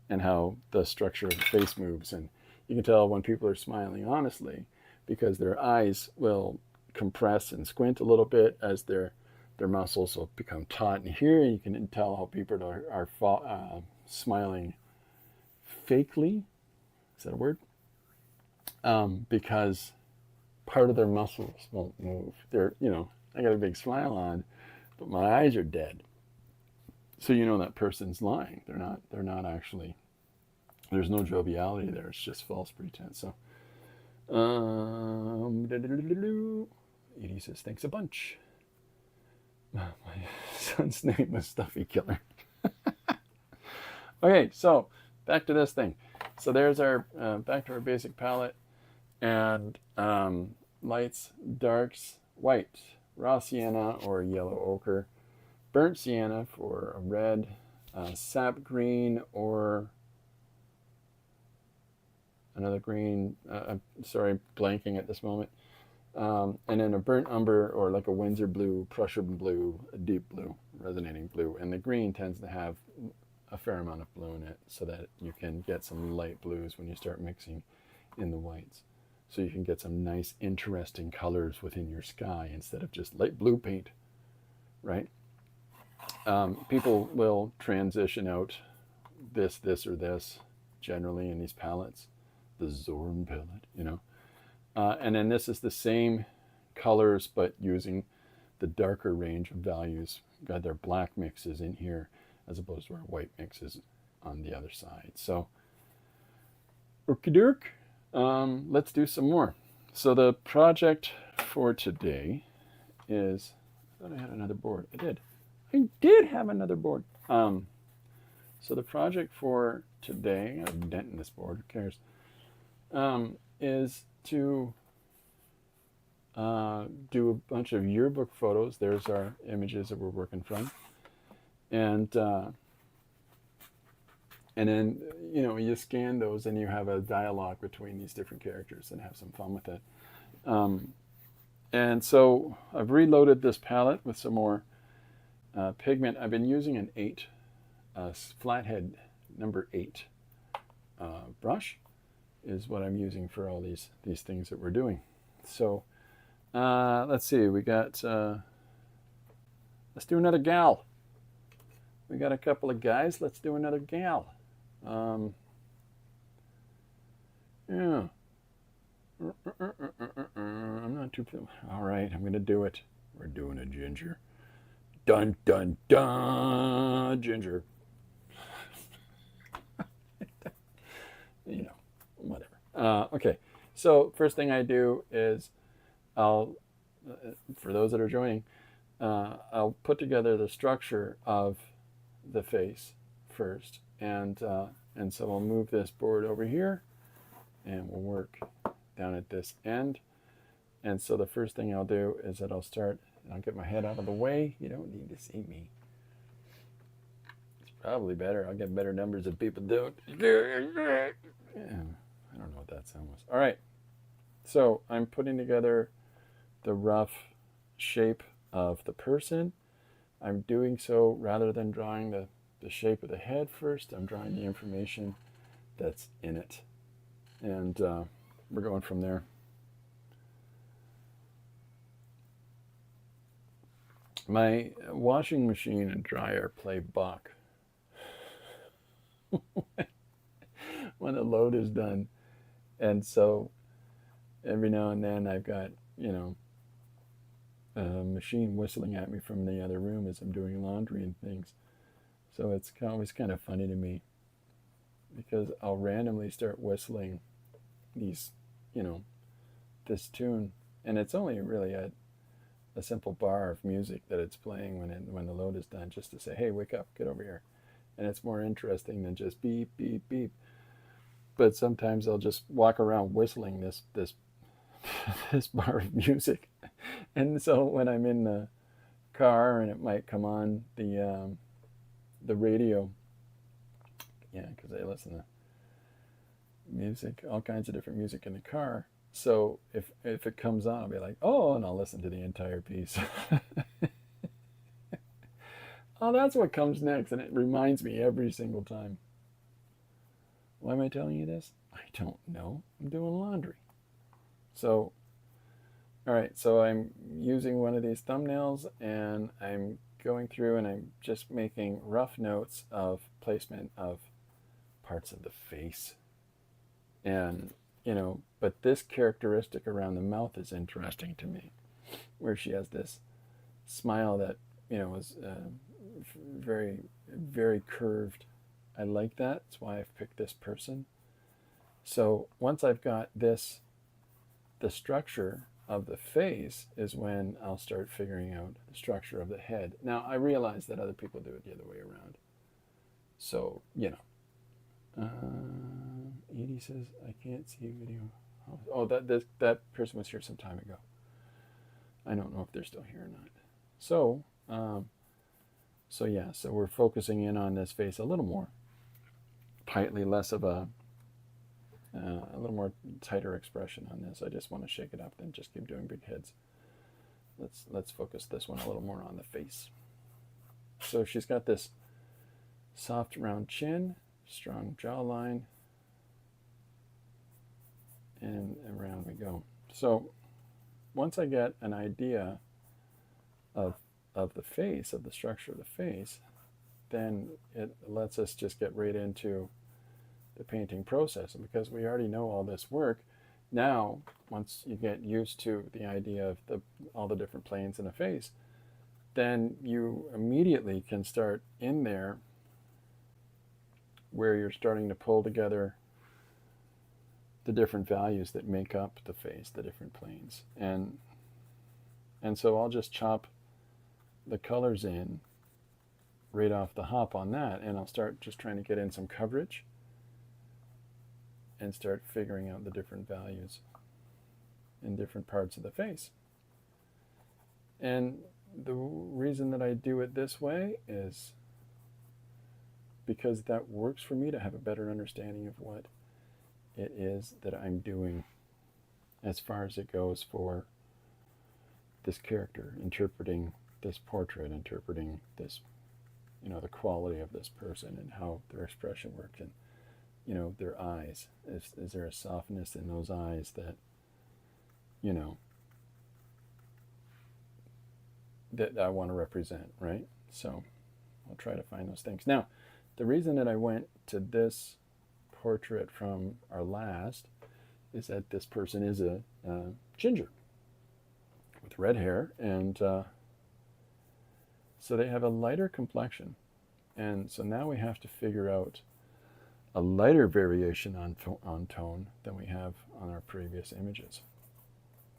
and how the structure of the face moves. And you can tell when people are smiling honestly because their eyes will compress and squint a little bit as their muscles will become taut. And here you can tell how people are smiling fakely. Is that a word? because part of their muscles won't move. They're, I got a big smile on, but my eyes are dead. So that person's lying. They're not actually, there's no joviality there. It's just false pretense. So, Edie says, thanks a bunch. My son's name was Stuffy Killer. Okay, so back to this thing. So there's our, back to our basic palette. And lights, darks, white, raw sienna or yellow ochre, burnt sienna for a red, sap green or another green, I'm sorry, blanking at this moment, and then a burnt umber or like a Windsor blue, Prussian blue, a deep blue, resonating blue. And the green tends to have a fair amount of blue in it so that you can get some light blues when you start mixing in the whites. So you can get some nice, interesting colors within your sky instead of just light blue paint, right? People will transition out this, or this, generally in these palettes. The Zorn palette, and then this is the same colors, but using the darker range of values. Got their black mixes in here, as opposed to our white mixes on the other side. So, okie-doke. Let's do some more. So the project for today is, I thought I had another board. I did have another board. So the project for today, I got a dent in this board, who cares, is to do a bunch of yearbook photos. There's our images that we're working from. And then, you scan those and you have a dialogue between these different characters and have some fun with it. And so I've reloaded this palette with some more pigment. I've been using an 8, flathead number 8 brush is what I'm using for all these things that we're doing. So let's see, we got, let's do another gal. We got a couple of guys, let's do another gal. Yeah. I'm not too. All right, I'm gonna do it. We're doing a ginger. Dun dun dun, ginger. Whatever. Okay. So first thing I do is I'll, for those that are joining, I'll put together the structure of the face first. And so I'll move this board over here and we'll work down at this end. And so the first thing I'll do is that I'll get my head out of the way. You don't need to see me. It's probably better. I'll get better numbers if people don't. Yeah, I don't know what that sound was. All right. So I'm putting together the rough shape of the person. I'm doing so rather than drawing the shape of the head first. I'm drawing the information that's in it. And we're going from there. My washing machine and dryer play Bach when the load is done. And so every now and then I've got, a machine whistling at me from the other room as I'm doing laundry and things. So it's always kind of funny to me because I'll randomly start whistling these, this tune, and it's only really a simple bar of music that it's playing when the load is done, just to say, hey, wake up, get over here. And it's more interesting than just beep, beep, beep. But sometimes I'll just walk around whistling this this bar of music. And so when I'm in the car and it might come on the radio, because I listen to music, all kinds of different music in the car. So if it comes on, I'll be like, oh, and I'll listen to the entire piece. Oh, that's what comes next, and it reminds me every single time. Why am I telling you this? I don't know. I'm doing laundry. So, all right, so I'm using one of these thumbnails, and I'm going through and I'm just making rough notes of placement of parts of the face. And but this characteristic around the mouth is interesting to me, where she has this smile that, is very, very curved. I like that. That's why I've picked this person. So once I've got this, the structure of the face is when I'll start figuring out the structure of the head. Now, I realize that other people do it the other way around. So, Edie says, I can't see a video. Oh, that person was here some time ago. I don't know if they're still here or not. So, so we're focusing in on this face a little more tightly, less of a little more tighter expression on this. I just want to shake it up and just keep doing big heads. Let's focus this one a little more on the face. So she's got this soft round chin, strong jawline, and around we go. So once I get an idea of the face, of the structure of the face, then it lets us just get right into the painting process. And because we already know all this work, now once you get used to the idea of all the different planes in a face, then you immediately can start in there where you're starting to pull together the different values that make up the face, the different planes. And so I'll just chop the colors in right off the hop on that, and I'll start just trying to get in some coverage and start figuring out the different values in different parts of the face. And the reason that I do it this way is because that works for me to have a better understanding of what it is that I'm doing as far as it goes for this character, interpreting this portrait, interpreting this, the quality of this person and how their expression works, and their eyes. Is there a softness in those eyes that, that I want to represent, right? So I'll try to find those things. Now, the reason that I went to this portrait from our last is that this person is a ginger with red hair, and so they have a lighter complexion. And so now we have to figure out a lighter variation on tone than we have on our previous images.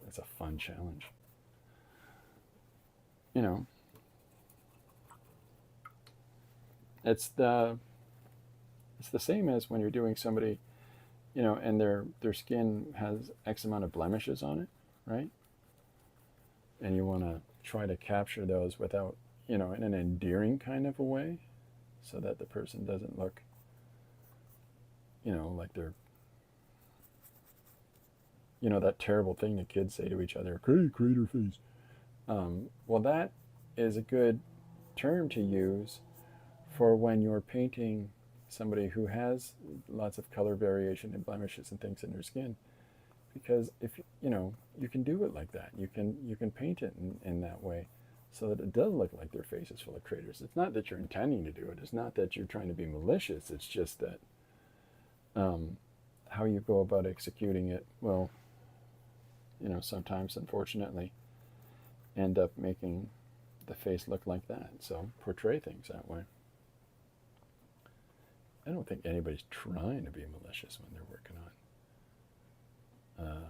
It's a fun challenge. It's the same as when you're doing somebody, and their skin has X amount of blemishes on it, right? And you want to try to capture those without, in an endearing kind of a way, so that the person doesn't look, like they're, that terrible thing that kids say to each other, crater face. Well, that is a good term to use for when you're painting somebody who has lots of color variation and blemishes and things in their skin, because if you can do it like that, you can paint it in that way, so that it does look like their face is full of craters. It's not that you're intending to do it. It's not that you're trying to be malicious. It's just that how you go about executing it will, sometimes, unfortunately, end up making the face look like that. So portray things that way. I don't think anybody's trying to be malicious when they're working on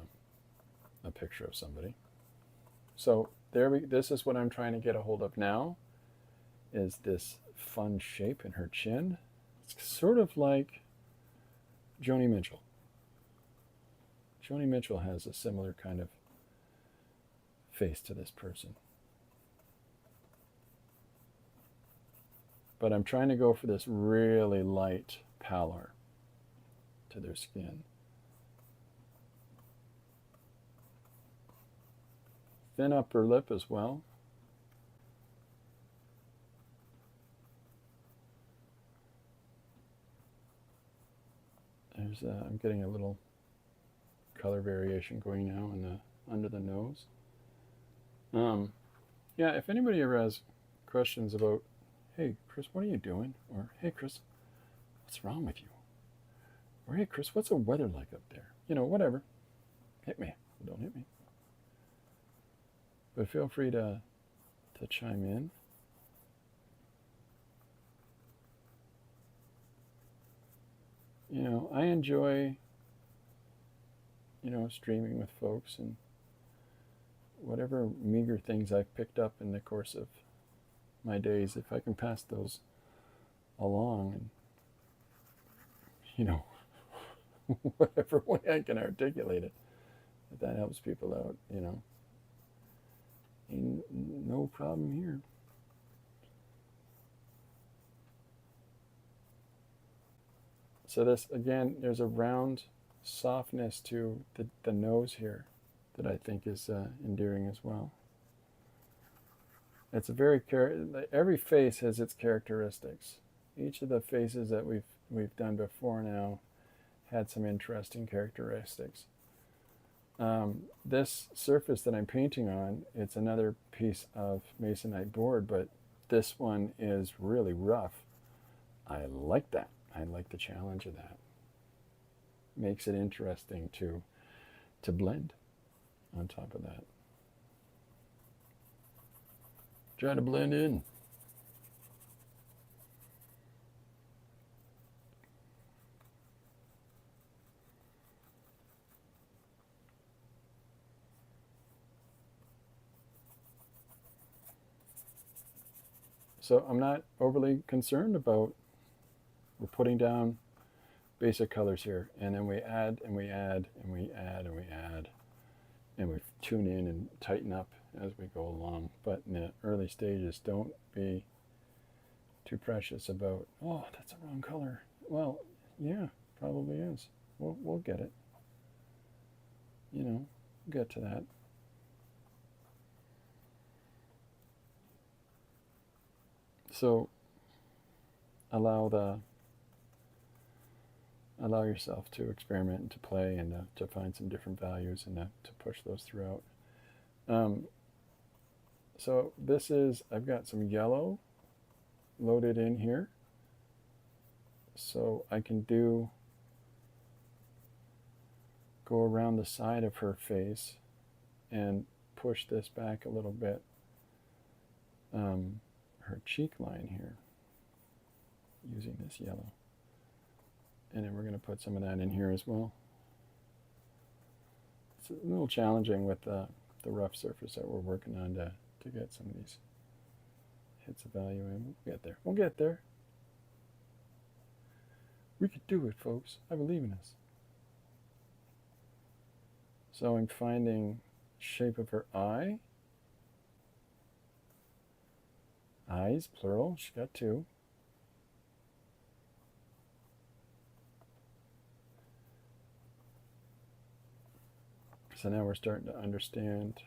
a picture of somebody. So this is what I'm trying to get a hold of now, is this fun shape in her chin. It's sort of like Joni Mitchell. Joni Mitchell has a similar kind of face to this person. But I'm trying to go for this really light pallor to their skin. Thin upper lip as well. I'm getting a little color variation going now in under the nose. Yeah, if anybody ever has questions about, hey, Chris, what are you doing? Or, hey, Chris, what's wrong with you? Or, hey, Chris, what's the weather like up there? you know, whatever. Hit me. Don't hit me. But feel free to chime in. You know, I enjoy, you know, streaming with folks and whatever meager things I've picked up in the course of my days, if I can pass those along and, you know, whatever way I can articulate it, if that helps people out, you know, ain't no problem here. So this, again, there's a round softness to the nose here that I think is endearing as well. It's a very, every face has its characteristics. Each of the faces that we've done before now had some interesting characteristics. This surface that I'm painting on, it's another piece of masonite board, but this one is really rough. I like that. I like the challenge of that. Makes it interesting to blend on top of that. Try to blend in. So I'm not overly concerned about, we're putting down basic colors here, and then we add and we add and we add and we add, and we tune in and tighten up as we go along. But in the early stages, don't be too precious about, oh, that's the wrong color. Well, yeah, probably is. We'll get it. You know, we'll get to that. So allow yourself to experiment and to play and to find some different values and to push those throughout. So this is, I've got some yellow loaded in here. So I can go around the side of her face and push this back a little bit. Her cheek line here, using this yellow. And then we're going to put some of that in here as well. It's a little challenging with the rough surface that we're working on to get some of these hits of value in. We'll get there. We'll get there. We could do it, folks. I believe in us. So I'm finding shape of her eye. Eyes, plural. She got two. So now we're starting to understand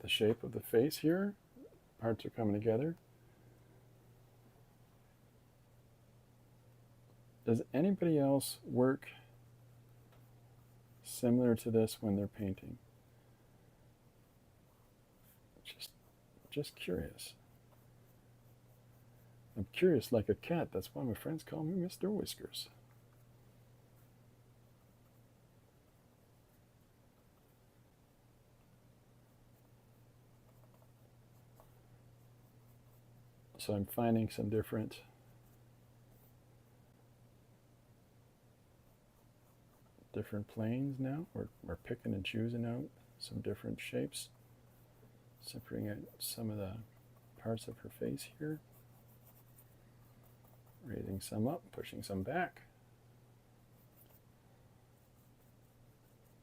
the shape of the face here. Parts are coming together. Does anybody else work similar to this when they're painting? Just curious. I'm curious like a cat. That's why my friends call me Mr. Whiskers. So I'm finding some different planes now. We're picking and choosing out some different shapes. Separating out some of the parts of her face here. Raising some up, pushing some back.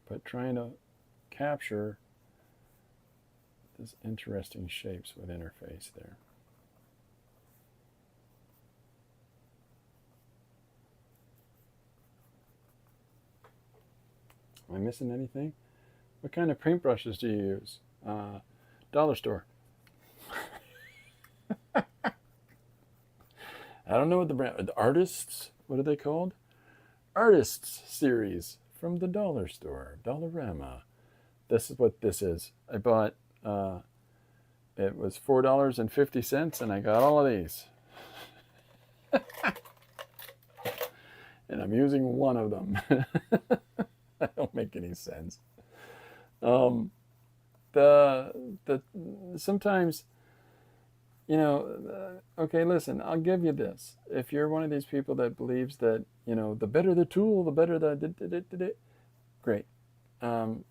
But trying to capture these interesting shapes within her face there. Am I missing anything? What kind of paintbrushes do you use? Dollar store. I don't know what the brand, the Artists, what are they called? Artists series from the dollar store, Dollarama. This is what this is. I bought, it was $4.50 and I got all of these. And I'm using one of them. That don't make any sense. Um, the sometimes, okay, listen, I'll give you this. If you're one of these people that believes that, the better the tool, the better the great. Um,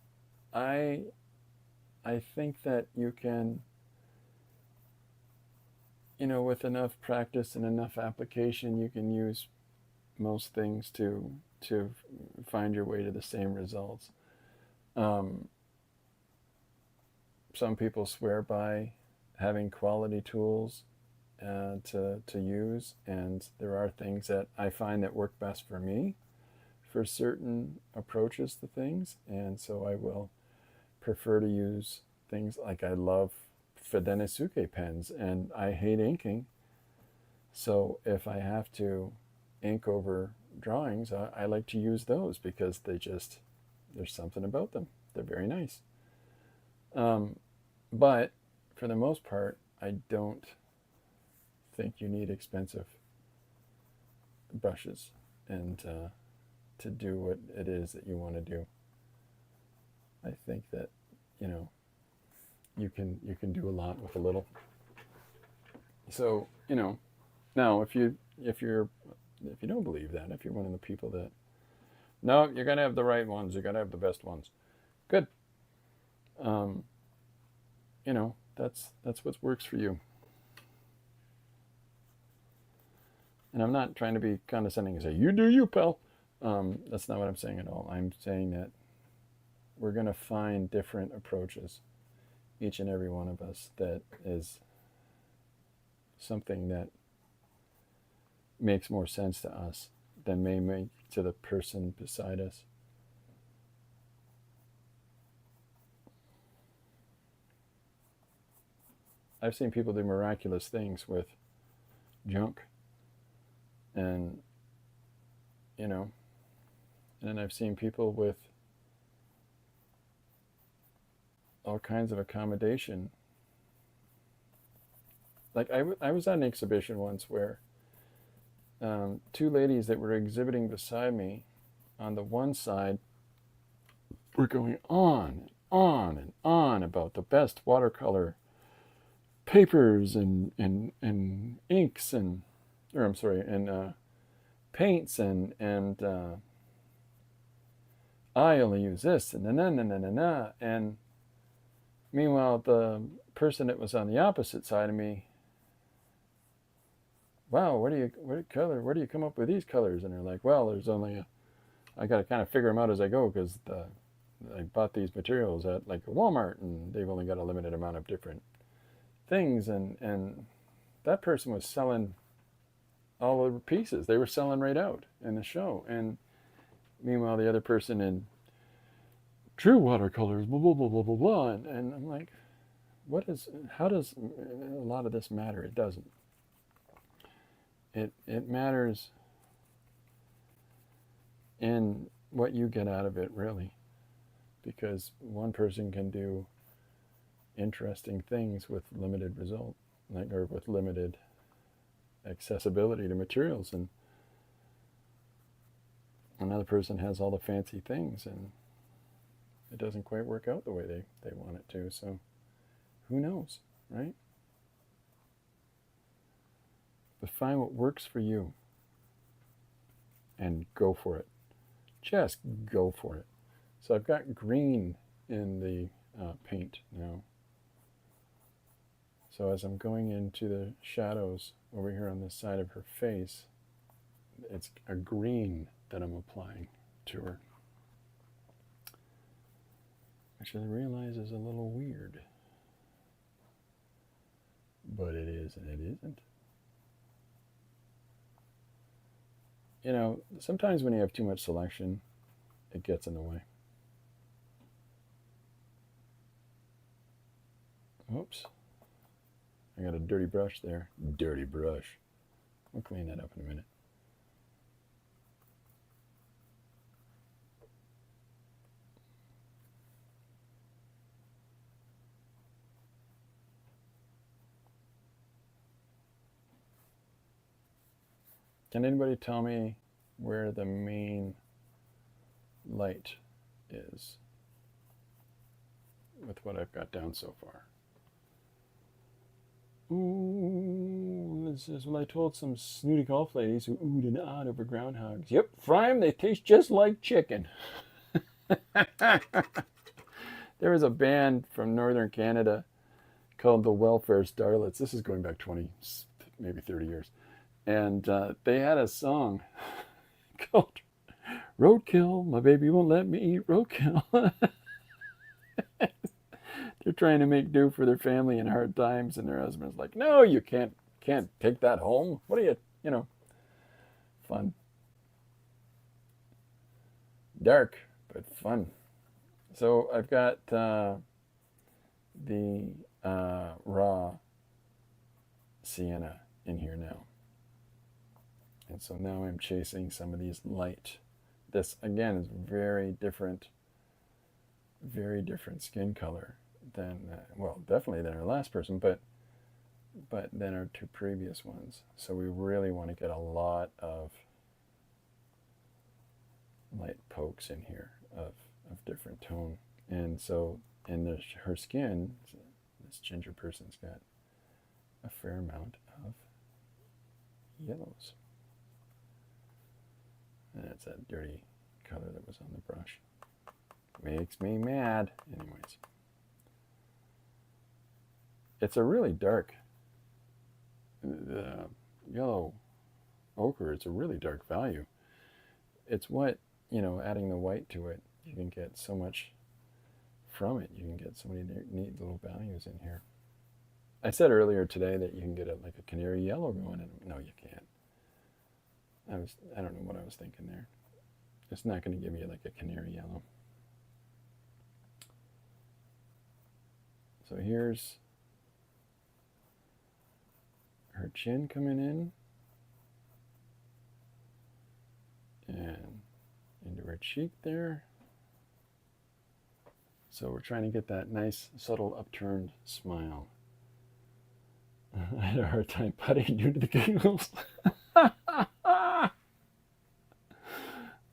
I I think that you can, with enough practice and enough application, you can use most things to find your way to the same results. Um, some people swear by having quality tools to use, and there are things that I find that work best for me for certain approaches to things, and so I will prefer to use things like I love Fidenisuke pens, and I hate inking. So if I have to ink over drawings, I like to use those because there's something about them. They're very nice. But for the most part, I don't think you need expensive brushes and to do what it is that you want to do. I think that you know you can do a lot with a little. So now if you don't believe that, if you're one of the people that no, you're gonna have the right ones, you're gonna have the best ones. Good. Um, that's what works for you. And I'm not trying to be condescending and say you do you, pal. That's not what I'm saying at all. I'm saying that we're gonna find different approaches, each and every one of us, that is something that makes more sense to us than may make to the person beside us. I've seen people do miraculous things with junk, and you know, and then I've seen people with all kinds of accommodation. Like I was at an exhibition once where two ladies that were exhibiting beside me on the one side were going on and on and on about the best watercolor papers and inks and or I'm sorry and paints and I only use this and na. And meanwhile the person that was on the opposite side of me, wow, what do you come up with these colors? And they're like, well, there's only I got to kind of figure them out as I go because I bought these materials at like a Walmart and they've only got a limited amount of different things. And that person was selling all the pieces. They were selling right out in the show. And meanwhile, the other person in true watercolors, blah, blah, blah, blah, blah, blah. And I'm like, how does a lot of this matter? It doesn't. It matters in what you get out of it, really, because one person can do interesting things with limited result, like or with limited accessibility to materials, and another person has all the fancy things and it doesn't quite work out the way they want it to. So who knows, right? But find what works for you and go for it. Just go for it. So I've got green in the paint now. So as I'm going into the shadows over here on this side of her face, it's a green that I'm applying to her. Which I realize is a little weird. But it is and it isn't. Sometimes when you have too much selection, it gets in the way. Oops. I got a dirty brush there. Dirty brush. We'll clean that up in a minute. Can anybody tell me where the main light is with what I've got down so far. Ooh, this is what I told some snooty golf ladies who oohed and ahhed over groundhogs. Yep, fry them, they taste just like chicken. There was a band from northern Canada called the Welfare Starlets. This is going back 20, maybe 30 years. And they had a song called Roadkill. My baby won't let me eat roadkill. They're trying to make do for their family in hard times, and their husband's like, no, you can't take that home. What are you, fun. Dark, but fun. So I've got the raw sienna in here now. And so now I'm chasing some of these light. This, again, is very different skin color than, well, definitely than our last person, but than our two previous ones. So we really want to get a lot of light pokes in here of different tone. And so, in her skin, this ginger person's got a fair amount of yellows. And it's that dirty color that was on the brush. Makes me mad. Anyways. It's a really dark yellow ochre. It's a really dark value. It's what, adding the white to it, you can get so much from it. You can get so many neat little values in here. I said earlier today that you can get like a canary yellow going in. No, you can't. I don't know what I was thinking there. It's not going to give you like a canary yellow. So here's her chin coming in and into her cheek there. So we're trying to get that nice, subtle, upturned smile. I had a hard time putting due to the giggles.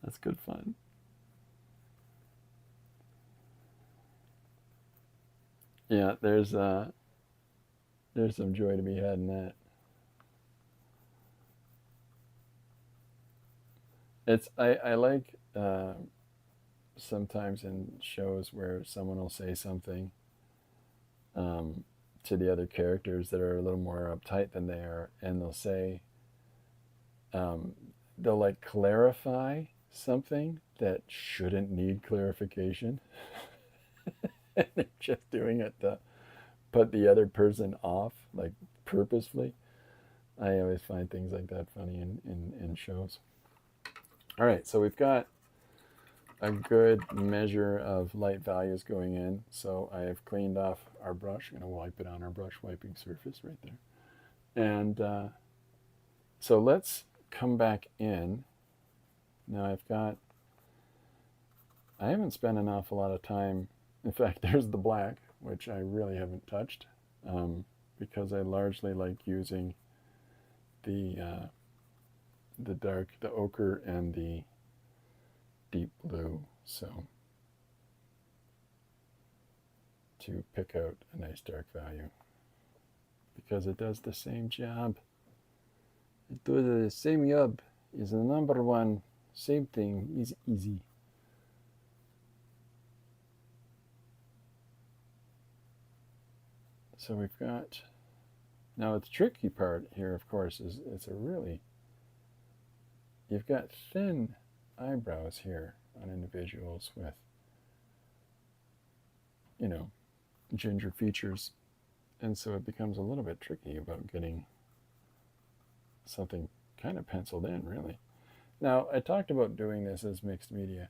That's good fun. Yeah, there's some joy to be had in that. I like sometimes in shows where someone will say something to the other characters that are a little more uptight than they are, and they'll say, they'll like clarify something that shouldn't need clarification. And they're just doing it to put the other person off, like purposefully. I always find things like that funny in shows. All right, so we've got a good measure of light values going in. So I have cleaned off our brush. I'm going to wipe it on our brush wiping surface right there. And so let's come back in. Now I haven't spent an awful lot of time. In fact, there's the black, which I really haven't touched because I largely like using the ochre and the deep blue, so to pick out a nice dark value, because it does the same job. It does the same job. Is the number one. Same thing. Is easy. So we've got, now the tricky part here, of course, is you've got thin eyebrows here on individuals with, ginger features. And so it becomes a little bit tricky about getting something kind of penciled in, really. Now, I talked about doing this as mixed media,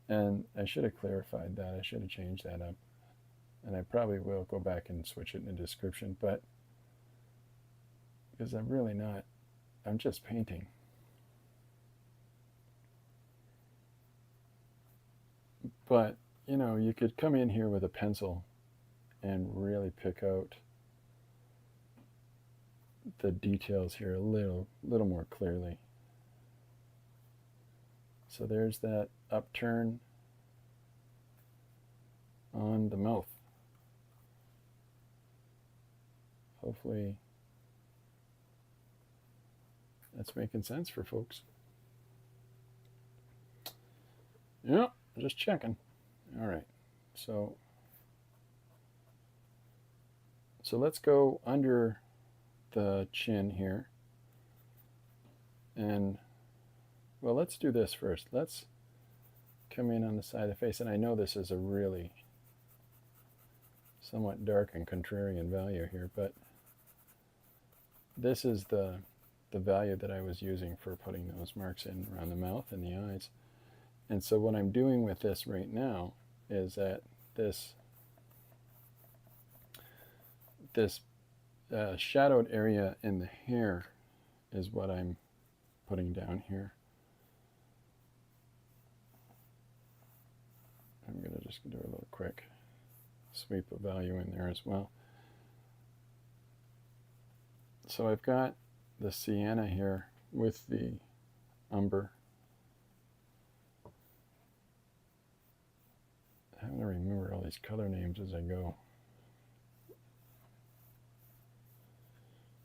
and I should have clarified that. I should have changed that up. And I probably will go back and switch it in the description, but because I'm just painting. But, you could come in here with a pencil and really pick out the details here a little more clearly. So there's that upturn on the mouth. Hopefully that's making sense for folks. Yeah, just checking. All right. So let's go under the chin here. And well, let's do this first. Let's come in on the side of the face. And I know this is a really somewhat dark and contrarian value here, but this is the value that I was using for putting those marks in around the mouth and the eyes. And so what I'm doing with this right now is that this shadowed area in the hair is what I'm putting down here. I'm going to just do a little quick sweep of value in there as well. So I've got the sienna here with the umber. I'm going to remember all these color names as I go.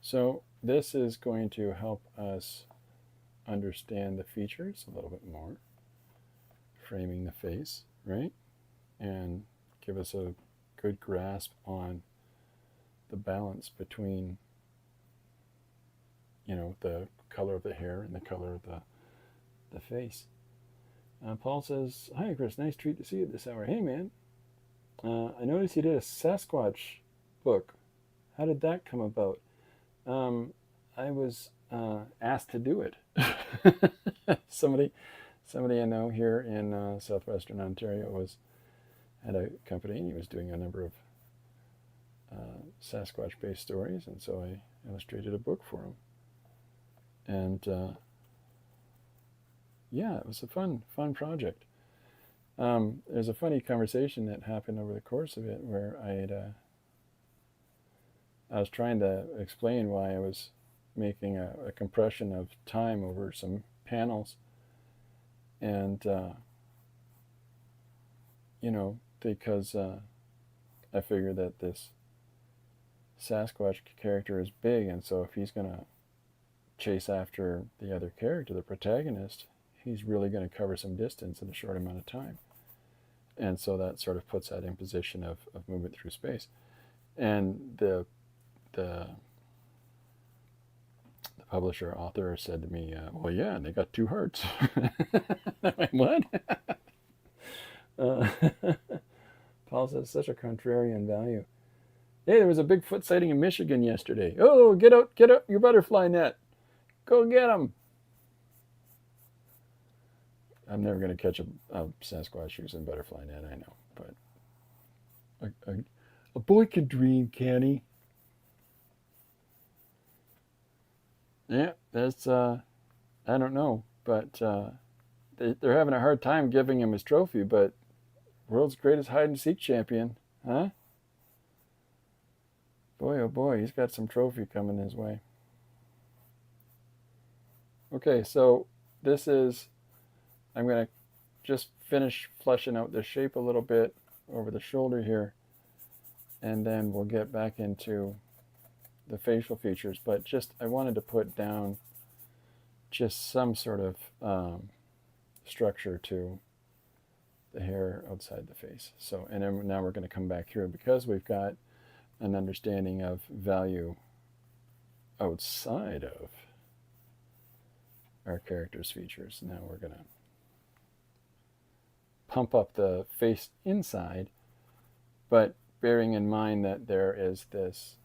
So this is going to help us understand the features a little bit more, framing the face, right? And give us a good grasp on the balance between, you know, the color of the hair and the color of the face. Paul says, "Hi, Chris. Nice treat to see you this hour. Hey, man. I noticed you did a Sasquatch book. How did that come about?" I was asked to do it. somebody I know here in southwestern Ontario had a company, and he was doing a number of Sasquatch-based stories, and so I illustrated a book for him. And yeah, it was a fun project. There's a funny conversation that happened over the course of it where I was trying to explain why I was making a compression of time over some panels. And, you know, because I figured that this Sasquatch character is big, and so if he's going to chase after the other character, the protagonist, he's really going to cover some distance in a short amount of time. And so that sort of puts that in position of movement through space. And the publisher author said to me, well, yeah, and they got 2 hearts. I'm like, what? Paul says, such a contrarian value. Hey, there was a Bigfoot sighting in Michigan yesterday. Oh, get out your butterfly net. Go get them. I'm never going to catch a Sasquatch using butterfly net, I know. But a boy can dream, can he? Yeah, that's, I don't know. But they're having a hard time giving him his trophy, but world's greatest hide-and-seek champion, huh? Boy, oh boy, he's got some trophy coming his way. Okay, so this is, I'm going to just finish fleshing out the shape a little bit over the shoulder here, and then we'll get back into the facial features. But just, I wanted to put down just some sort of structure to the hair outside the face. So, and then now we're going to come back through because we've got an understanding of value outside of our character's features. Now we're going to pump up the face inside, but bearing in mind that there is this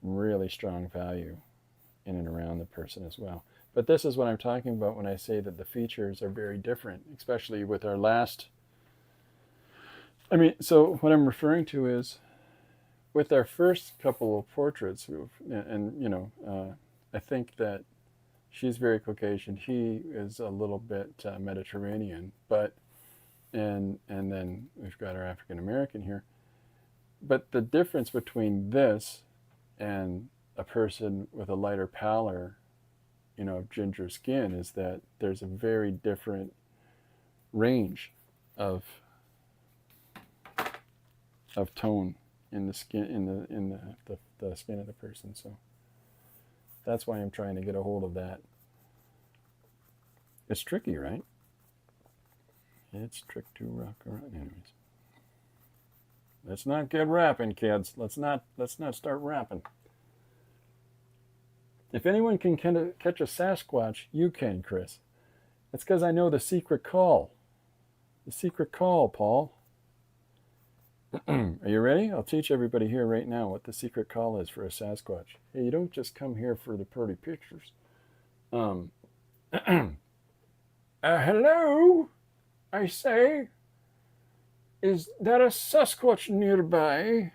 really strong value in and around the person as well. But this is what I'm talking about when I say that the features are very different, especially with our last. I mean, so what I'm referring to is with our first couple of portraits, and you know, I think that she's very Caucasian. He is a little bit Mediterranean, but and then we've got our African American here. But the difference between this and a person with a lighter pallor of ginger skin is that there's a very different range of tone in the skin the skin of the person. So that's why I'm trying to get a hold of that. It's tricky, right? It's trick to rock around. Anyways, let's not get rapping, kids. Let's not start rapping. If anyone can catch a Sasquatch, you can, Chris. It's because I know the secret call. The secret call, Paul. Are you ready? I'll teach everybody here right now what the secret call is for a Sasquatch. Hey, you don't just come here for the pretty pictures. Hello? I say, is there a Sasquatch nearby?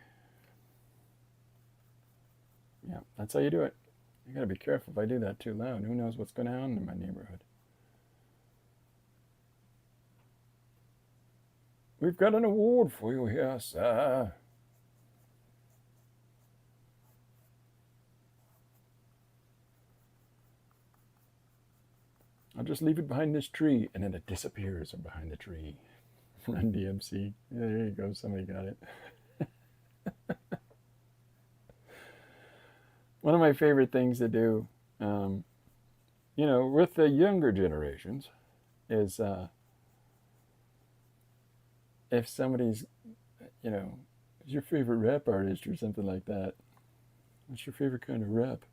Yeah, that's how you do it. You gotta be careful if I do that too loud. Who knows what's going on in my neighborhood? We've got an award for you here, sir. I'll just leave it behind this tree, and then it disappears behind the tree. Run DMC. Yeah, there you go. Somebody got it. One of my favorite things to do, with the younger generations, is if somebody's, is your favorite rap artist or something like that. What's your favorite kind of rap?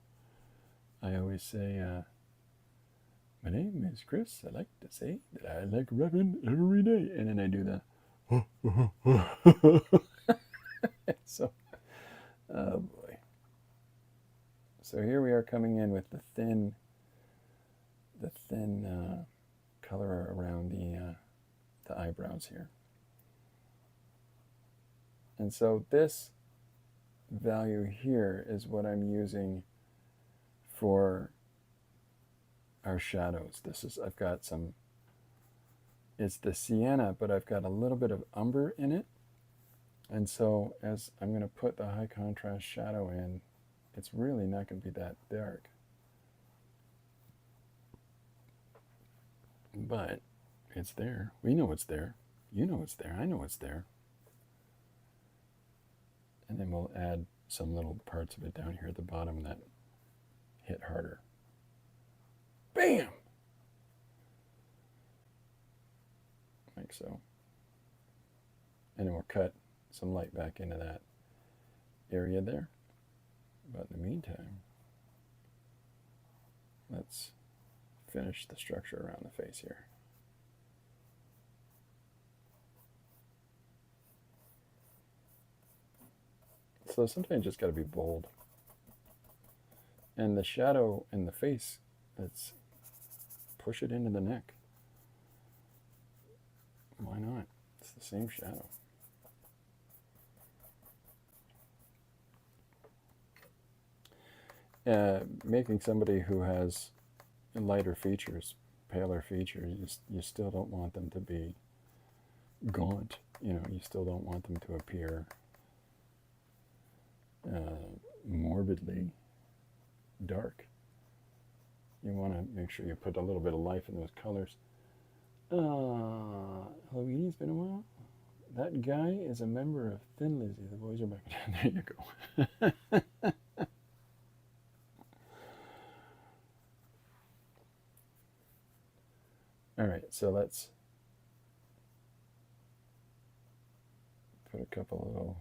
I always say, my name is Chris. I like to say that I like rapping every day. And then I do the, so, oh boy. So here we are coming in with the thin color around the eyebrows here. And so this value here is what I'm using for our shadows. I've got some, it's the sienna, but I've got a little bit of umber in it. And so as I'm going to put the high contrast shadow in, it's really not going to be that dark. But it's there. We know it's there. You know it's there. I know it's there. And then we'll add some little parts of it down here at the bottom that hit harder. Bam! Like so. And then we'll cut some light back into that area there. But in the meantime, let's finish the structure around the face here. So sometimes you just got to be bold. And the shadow in the face, let's push it into the neck. Why not? It's the same shadow. Making somebody who has lighter features, paler features, you still don't want them to be gaunt. You still don't want them to appear morbidly dark. You want to make sure you put a little bit of life in those colors. Hello, Edie, it's been a while. That guy is a member of Thin Lizzy. The boys are back. There you go. All right, so let's put a couple of little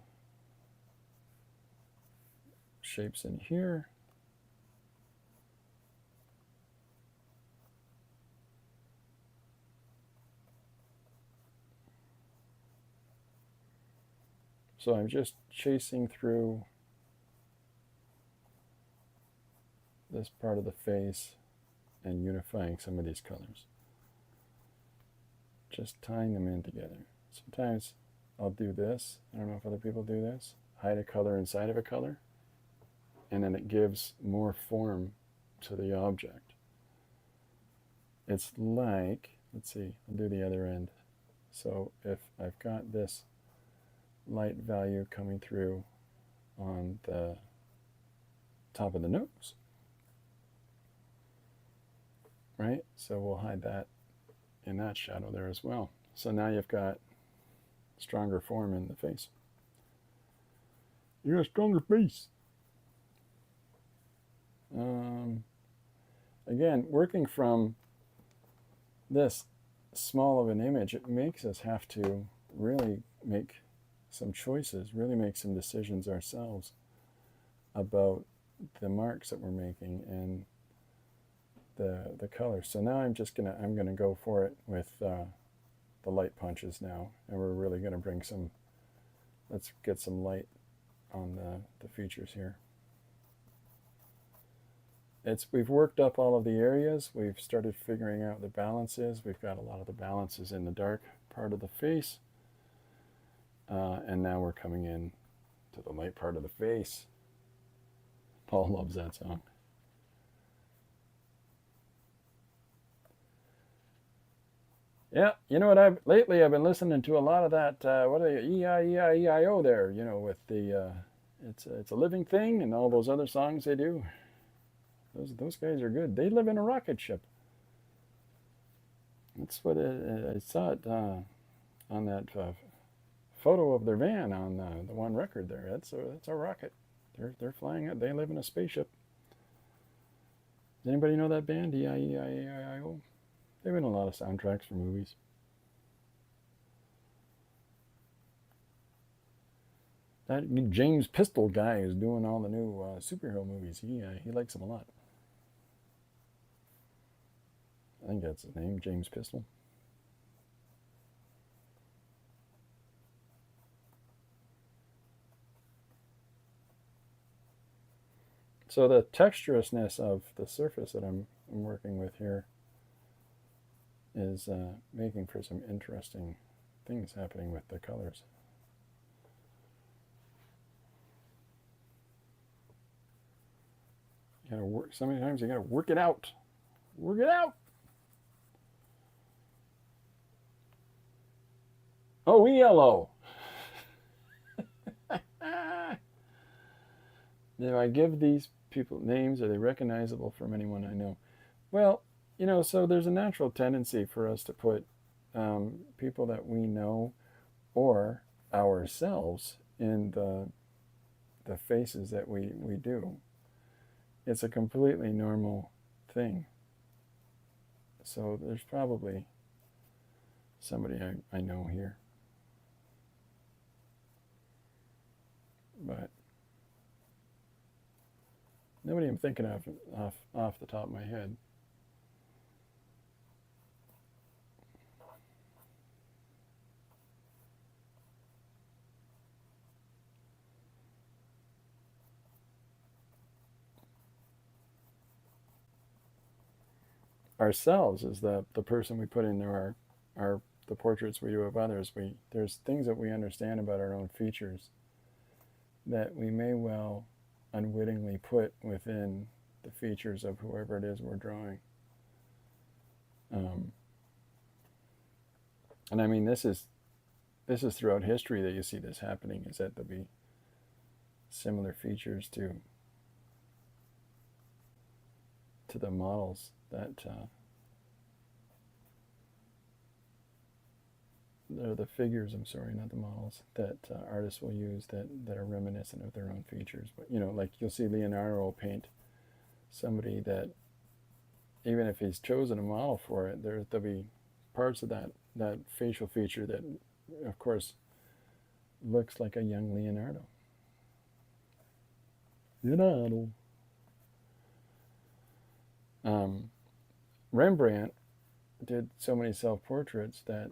shapes in here. So I'm just chasing through this part of the face and unifying some of these colors. Just tying them in together. Sometimes I'll do this. I don't know if other people do this. Hide a color inside of a color. And then it gives more form to the object. It's like, let's see, I'll do the other end. So if I've got this light value coming through on the top of the nose, right? So we'll hide that in that shadow there as well. So now you've got stronger form in the face. You got a stronger face. Again, working from this small of an image, it makes us have to really make some choices, really make some decisions ourselves about the marks that we're making and the colors. So now I'm gonna go for it with the light punches now, and we're really gonna bring some. Let's get some light on the features here. We've worked up all of the areas. We've started figuring out the balances. We've got a lot of the balances in the dark part of the face. And now we're coming in to the light part of the face. Paul loves that song. Yeah, you know what? Lately I've been listening to a lot of that. What are they? E-I-E-I-E-I-O there. You know, with the it's a living thing and all those other songs they do. Those guys are good. They live in a rocket ship. That's what I saw it on that photo of their van on the one record there. That's a rocket. They're flying it. They live in a spaceship. Does anybody know that band? E-I-E-I-E-I-O. They've been in a lot of soundtracks for movies. That James Pistol guy is doing all the new superhero movies. He likes them a lot. I think that's his name, James Pistol. So the texturousness of the surface that I'm working with here is making for some interesting things happening with the colors. You gotta work. Sometimes you gotta work it out. Work it out. Oh, yellow. Do I give these people names? Are they recognizable from anyone I know? Well, you know, so there's a natural tendency for us to put people that we know or ourselves in the faces that we do. It's a completely normal thing. So there's probably somebody I know here. But nobody I'm thinking of off the top of my head. Ourselves is the person we put into our the portraits we do of others. There's things that we understand about our own features that we may well unwittingly put within the features of whoever it is we're drawing. And I mean, this is throughout history that you see this happening. Is that there'll be similar features to the models that the figures. I'm sorry, not the models that artists will use that are reminiscent of their own features. But you know, like you'll see Leonardo paint somebody that even if he's chosen a model for it, there'll be parts of that facial feature that, of course, looks like a young Leonardo. Leonardo. Rembrandt did so many self-portraits that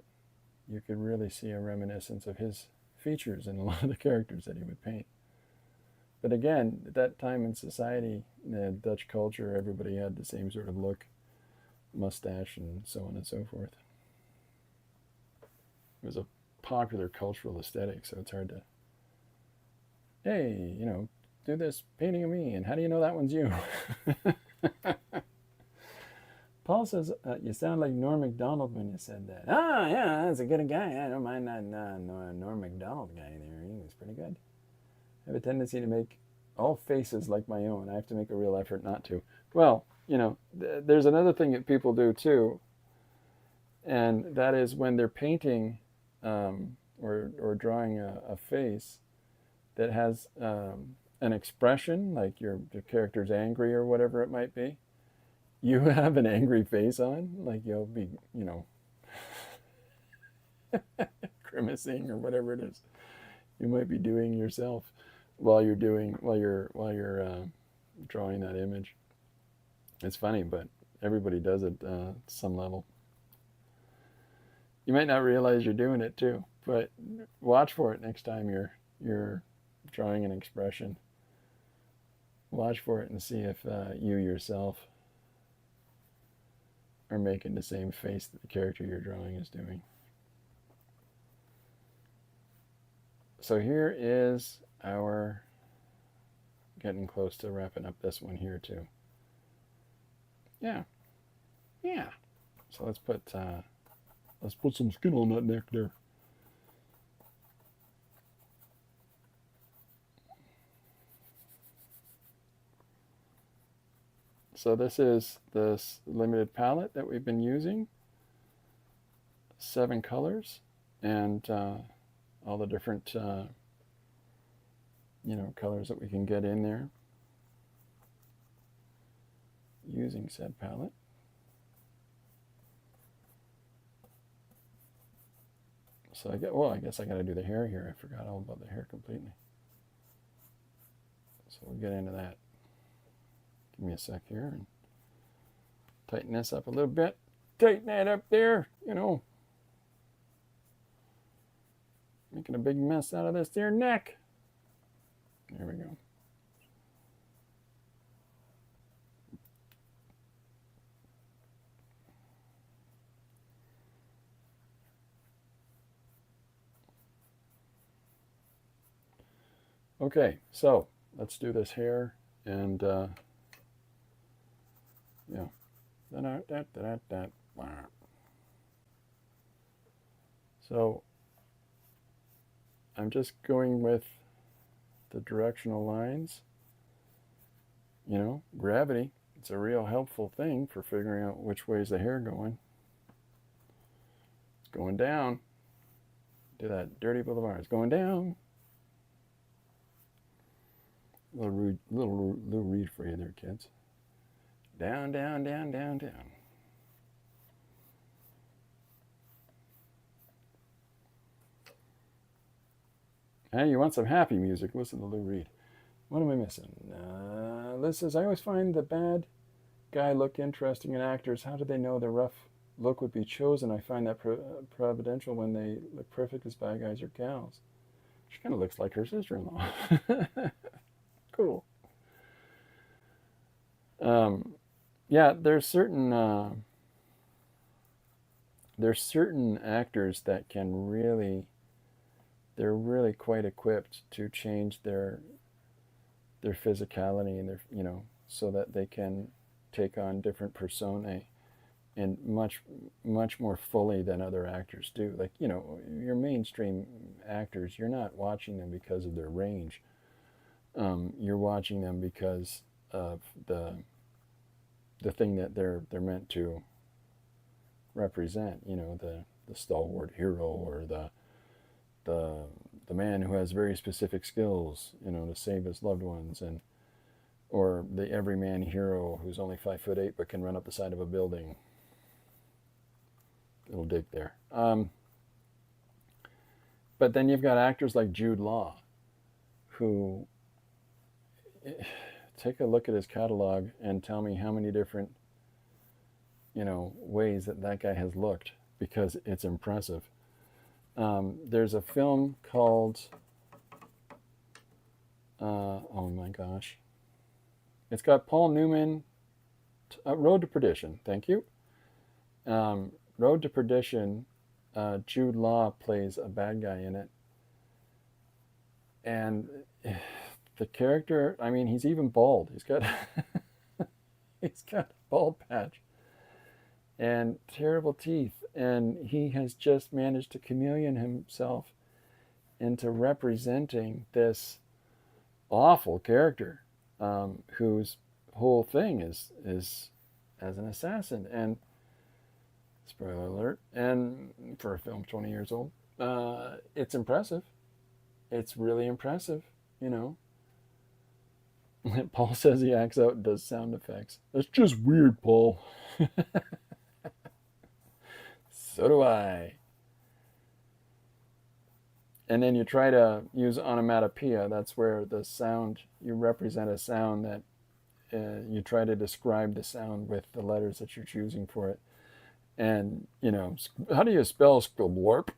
you could really see a reminiscence of his features in a lot of the characters that he would paint. But again, at that time in society, the Dutch culture, everybody had the same sort of look, mustache, and so on and so forth. It was a popular cultural aesthetic, so it's hard to, hey, you know, do this painting of me, and how do you know that one's you? Paul says, you sound like Norm Macdonald when you said that. Ah, yeah, that's a good guy. I don't mind that Norm Macdonald guy there. He was pretty good. I have a tendency to make all faces like my own. I have to make a real effort not to. Well, there's another thing that people do too, and that is when they're painting or drawing a face that has an expression, like your character's angry or whatever it might be. You have an angry face on, like you'll be, grimacing or whatever it is you might be doing yourself while you're drawing that image. It's funny, but everybody does it at some level. You might not realize you're doing it too, but watch for it next time you're drawing an expression. Watch for it and see if you yourself are making the same face that the character you're drawing is doing. So here is our, getting close to wrapping up this one here too. Yeah. So let's put some skin on that neck there. So this is this limited palette that we've been using. 7 colors and all the different colors that we can get in there using said palette. So I guess I got to do the hair here. I forgot all about the hair completely. So we'll get into that. Give me a sec here and tighten this up a little bit. Tighten that up there, Making a big mess out of this there neck. There we go. Okay, so let's do this hair and yeah. So I'm just going with the directional lines. Gravity, it's a real helpful thing for figuring out which way is the hair going. It's going down. Do that dirty boulevard. It's going down. Little read for you there, kids. Down, down, down, down, down. Hey, you want some happy music? Listen to Lou Reed. What am I missing? Liz says, I always find the bad guy look interesting in actors. How do they know the rough look would be chosen? I find that providential when they look perfect as bad guys or gals. She kind of looks like her sister-in-law. Cool. Yeah, there's certain actors that can really, they're really quite equipped to change their physicality and their, so that they can take on different personae and much more fully than other actors do. Like, your mainstream actors, you're not watching them because of their range. You're watching them because of the thing that they're meant to represent. The stalwart hero, or the man who has very specific skills, to save his loved ones, or the everyman hero who's only 5'8" but can run up the side of a building. Little dig there. But then you've got actors like Jude Law, who, take a look at his catalog and tell me how many different, ways that guy has looked, because it's impressive. There's a film called, oh my gosh, it's got Paul Newman, Road to Perdition, thank you. Road to Perdition, Jude Law plays a bad guy in it. And the character, he's even bald. He's got he's got a bald patch and terrible teeth, and he has just managed to chameleon himself into representing this awful character, whose whole thing is as an assassin. And spoiler alert, and for a film 20 years old, it's impressive. It's really impressive, you know. Paul says he acts out and does sound effects. That's just weird, Paul. So do I. And then you try to use onomatopoeia. That's where the sound, you represent a sound that you try to describe the sound with the letters that you're choosing for it. And, you know, how do you spell squilblorp?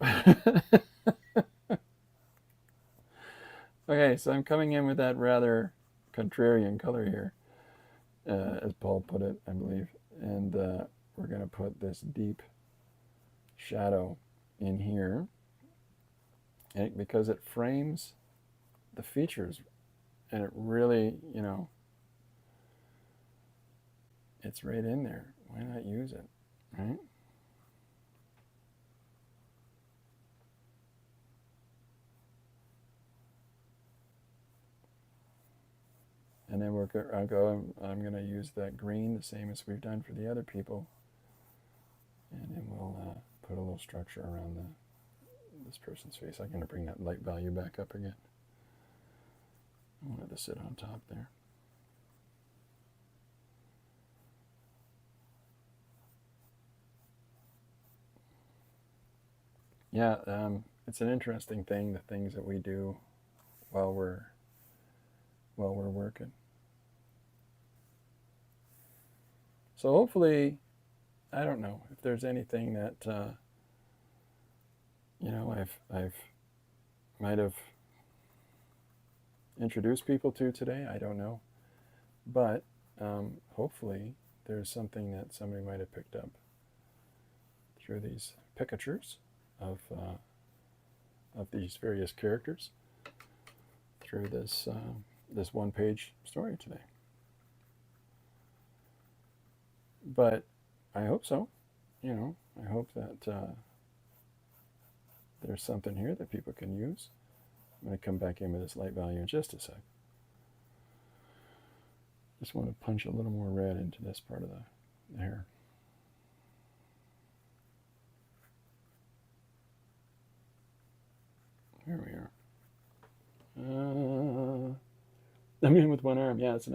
Okay, so I'm coming in with that rather contrarian color here, as Paul put it, I believe. And we're going to put this deep shadow in here because it frames the features, and it really, you know, it's right in there. Why not use it, right? And then I'm going to use that green, the same as we've done for the other people. And then we'll put a little structure around this person's face. I'm going to bring that light value back up again. I wanted to sit on top there. Yeah, it's an interesting thing, the things that we do while we're working. So hopefully, I don't know if there's anything that you know, I've might have introduced people to today. I don't know, but hopefully there's something that somebody might have picked up through these pictures of these various characters through this this one-page story today. But I hope so. You know, I hope that there's something here that people can use. I'm going to come back in with this light value in just a sec. Just want to punch a little more red into this part of the hair. Here we are. I mean, with one arm. Yeah, that's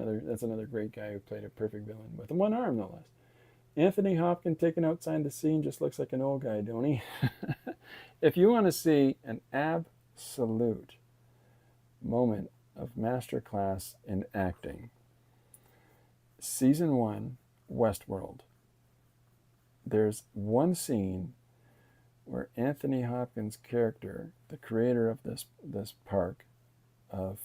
another great guy who played a perfect villain with one arm, no less. Anthony Hopkins taken outside the scene just looks like an old guy, don't he? If you want to see an absolute moment of masterclass in acting, season 1, Westworld. There's one scene where Anthony Hopkins' character, the creator of this park of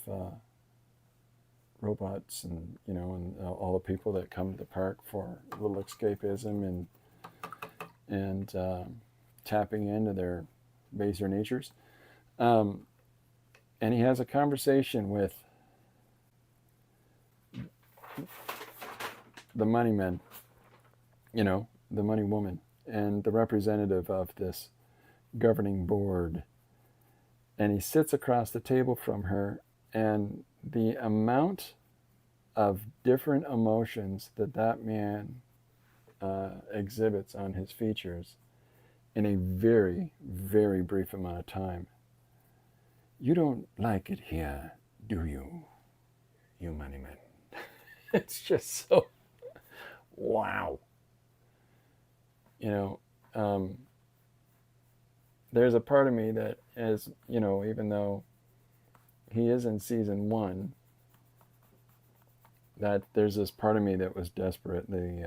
robots and, you know, and all the people that come to the park for a little escapism and tapping into their baser natures, and he has a conversation with the money men, you know, the money woman, and the representative of this governing board. And he sits across the table from her, and the amount of different emotions that man exhibits on his features in a very, very brief amount of time. You don't like it here, do you, you money men? It's just so, wow. You know, there's a part of me that is, you know, even though he is in season 1, that there's this part of me that was desperately,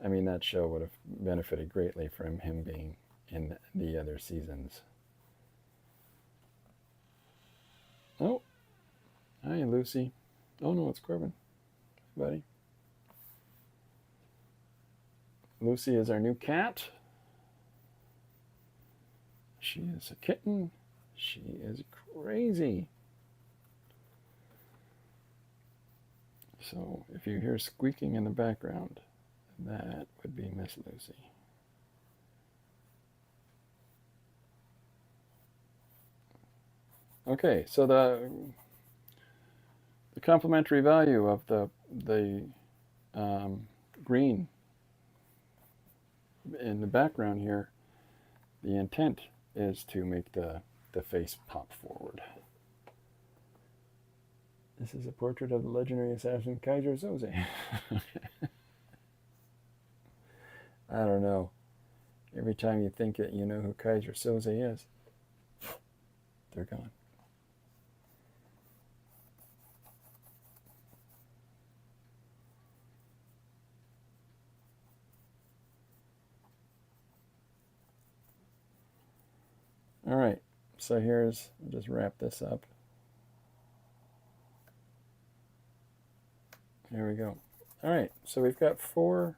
I mean, that show would have benefited greatly from him being in the other seasons. Oh, hi, Lucy. Oh, no, it's Corbin. Hey, buddy. Lucy is our new cat. She is a kitten. She is crazy. So if you hear squeaking in the background, that would be Miss Lucy. Okay, so the complementary value of the green in the background here, the intent is to make the face pop forward. This is a portrait of the legendary assassin Kaiser Soze. I don't know. Every time you think that you know who Kaiser Soze is, they're gone. All right, so here's, I'll just wrap this up. Here we go. All right, so we've got 4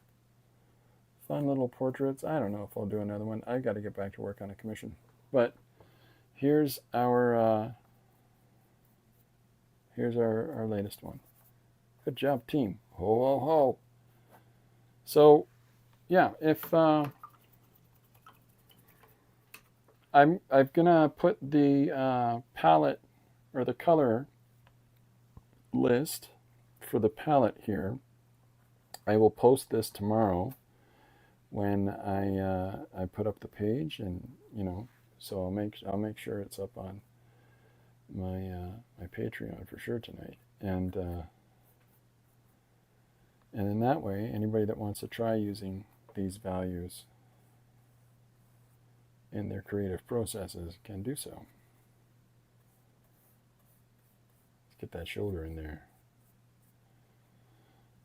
fun little portraits. I don't know if I'll do another one. I got to get back to work on a commission. But here's our latest one. Good job, team. Ho ho ho. So yeah, if I'm gonna put the palette or the color list for the palette here. I will post this tomorrow when I put up the page, and so I'll make sure it's up on my Patreon for sure tonight, and in that way, anybody that wants to try using these values in their creative processes can do so. Let's get that shoulder in there.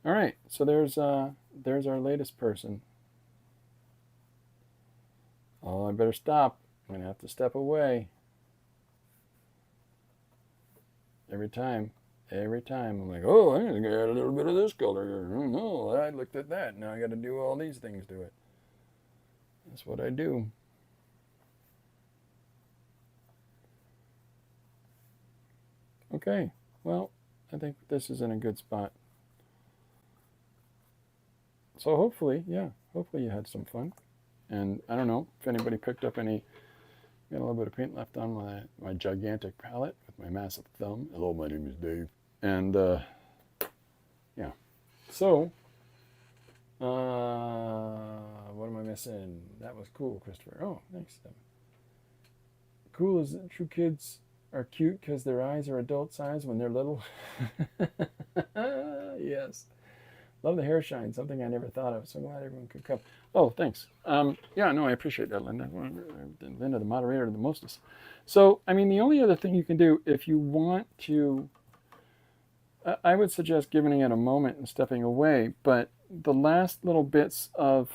All right, so there's our latest person. Oh, I better stop. I'm gonna have to step away. Every time I'm like, oh, I'm gonna add a little bit of this color here. Oh no, I looked at that. Now I got to do all these things to it. That's what I do. Okay, well, I think this is in a good spot. So hopefully you had some fun. And I don't know if anybody picked up any, got a little bit of paint left on my gigantic palette with my massive thumb. Hello, my name is Dave. And yeah, so what am I missing? That was cool, Christopher. Oh, thanks. Cool is that true kids are cute because their eyes are adult size when they're little. Yes. Love the hair shine, something I never thought of. So glad everyone could come. Oh, thanks. Yeah, no, I appreciate that, Linda. Linda, the moderator of the mostest. So, I mean, the only other thing you can do if you want to, I would suggest giving it a moment and stepping away. But the last little bits of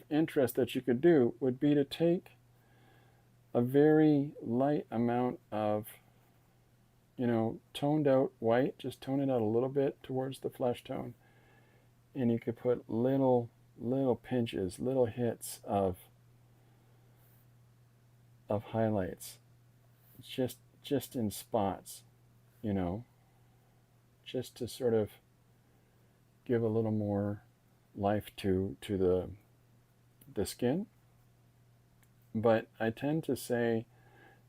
interest that you could do would be to take a very light amount of toned out white, just tone it out a little bit towards the flesh tone. And you could put little pinches, little hits of highlights, just in spots, just to sort of give a little more life to the skin. But I tend to say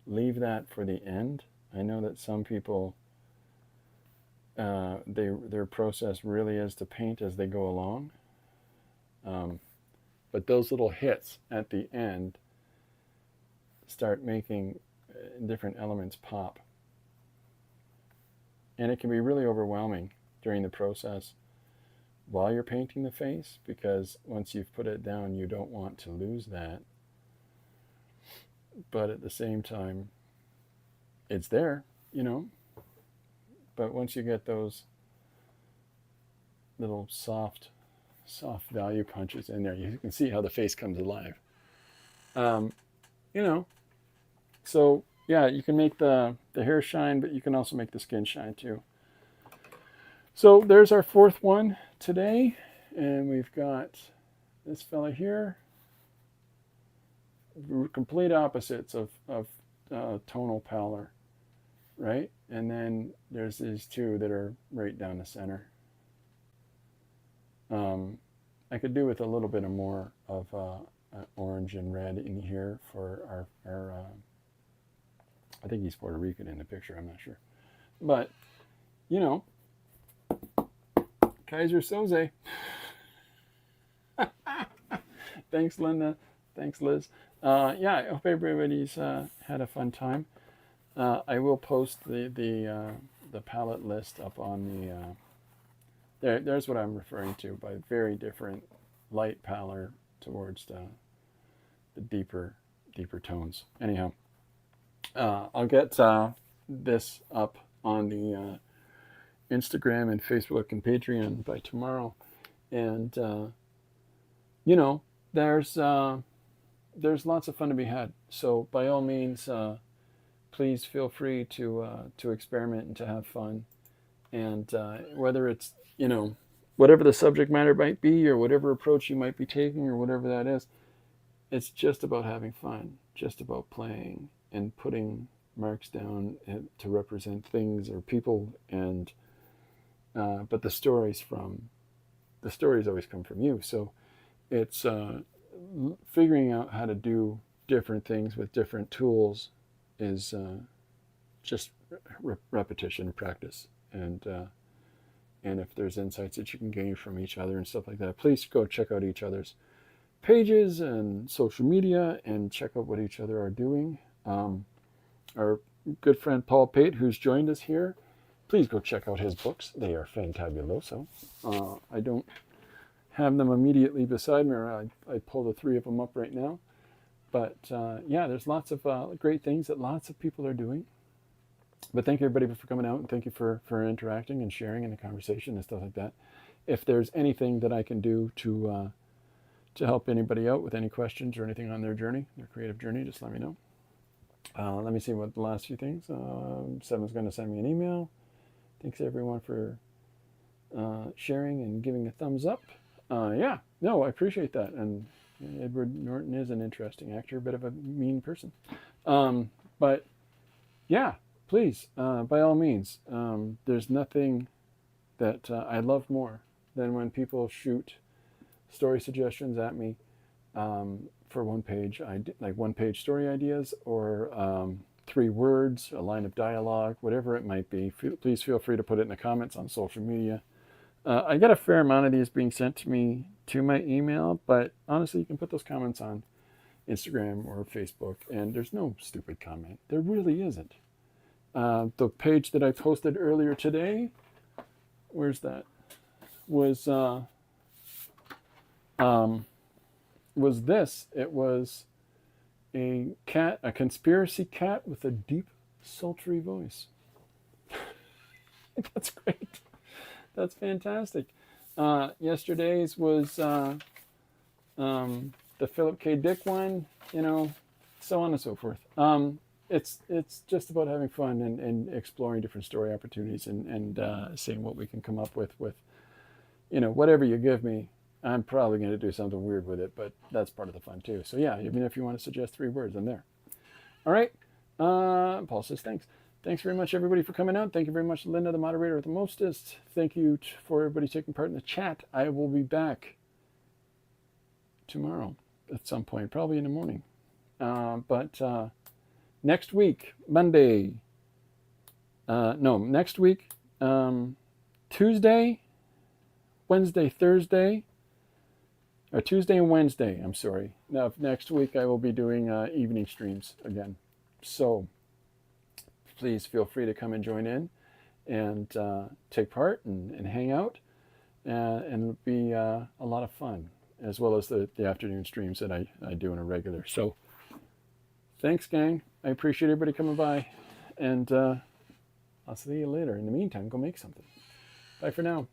leave that for the end. I know that some people, their process really is to paint as they go along. But those little hits at the end start making different elements pop. And it can be really overwhelming during the process while you're painting the face, because once you've put it down, you don't want to lose that. But at the same time, it's there, but once you get those little soft value punches in there, you can see how the face comes alive. So yeah, you can make the hair shine, but you can also make the skin shine too. So there's our 4th one today, and we've got this fella here. Complete opposites of tonal pallor. Right? And then there's these 2 that are right down the center. I could do with a little bit more of orange and red in here for our I think he's Puerto Rican in the picture, I'm not sure. But, Kaiser Soze. Thanks, Linda. Thanks, Liz. Yeah, I hope everybody's had a fun time. I will post the palette list up on there's what I'm referring to by very different light pallor towards the deeper tones. Anyhow, I'll get this up on the Instagram and Facebook and Patreon by tomorrow, and there's lots of fun to be had. So by all means, please feel free to experiment and to have fun, and whether it's whatever the subject matter might be or whatever approach you might be taking or whatever that is, it's just about having fun, just about playing and putting marks down to represent things or people, and but the stories always come from you. So it's figuring out how to do different things with different tools is just repetition, practice, and if there's insights that you can gain from each other and stuff like that, please go check out each other's pages and social media and check out what each other are doing. Our good friend Paul Pate, who's joined us here, please go check out his books. They are fantabuloso. I don't have them immediately beside me, or I pull the three of them up right now. But yeah, there's lots of great things that lots of people are doing. But thank you everybody for coming out, and thank you for interacting and sharing in the conversation and stuff like that. If there's anything that I can do to help anybody out with any questions or anything on their journey, their creative journey, just let me know. Let me see what the last few things. Seven's going to send me an email. Thanks everyone for sharing and giving a thumbs up. Yeah, no, I appreciate that. And Edward Norton is an interesting actor, a bit of a mean person. But yeah, please, by all means, there's nothing that I love more than when people shoot story suggestions at me for one page story ideas, or 3 words, a line of dialogue, whatever it might be. Please feel free to put it in the comments on social media. I get a fair amount of these being sent to me to my email, but honestly, you can put those comments on Instagram or Facebook, and there's no stupid comment. There really isn't. The page that I posted earlier today, where's that? Was this. It was a conspiracy cat with a deep, sultry voice. That's great. That's fantastic. Yesterday's was the Philip K. Dick one, so on and so forth. It's just about having fun and exploring different story opportunities and seeing what we can come up with whatever you give me. I'm probably going to do something weird with it, but that's part of the fun too. So yeah, even if you want to suggest 3 words, I'm there. All right. Paul says thanks. Thanks very much, everybody, for coming out. Thank you very much, Linda, the moderator of the Mostest. Thank you for everybody taking part in the chat. I will be back tomorrow at some point, probably in the morning. But next week, Monday. Next week, Tuesday, Wednesday, Thursday, or Tuesday and Wednesday, I'm sorry. Now, next week I will be doing evening streams again. So please feel free to come and join in and take part and hang out, and be a lot of fun, as well as the afternoon streams that I do on a regular. So thanks, gang. I appreciate everybody coming by, and I'll see you later. In the meantime, go make something. Bye for now.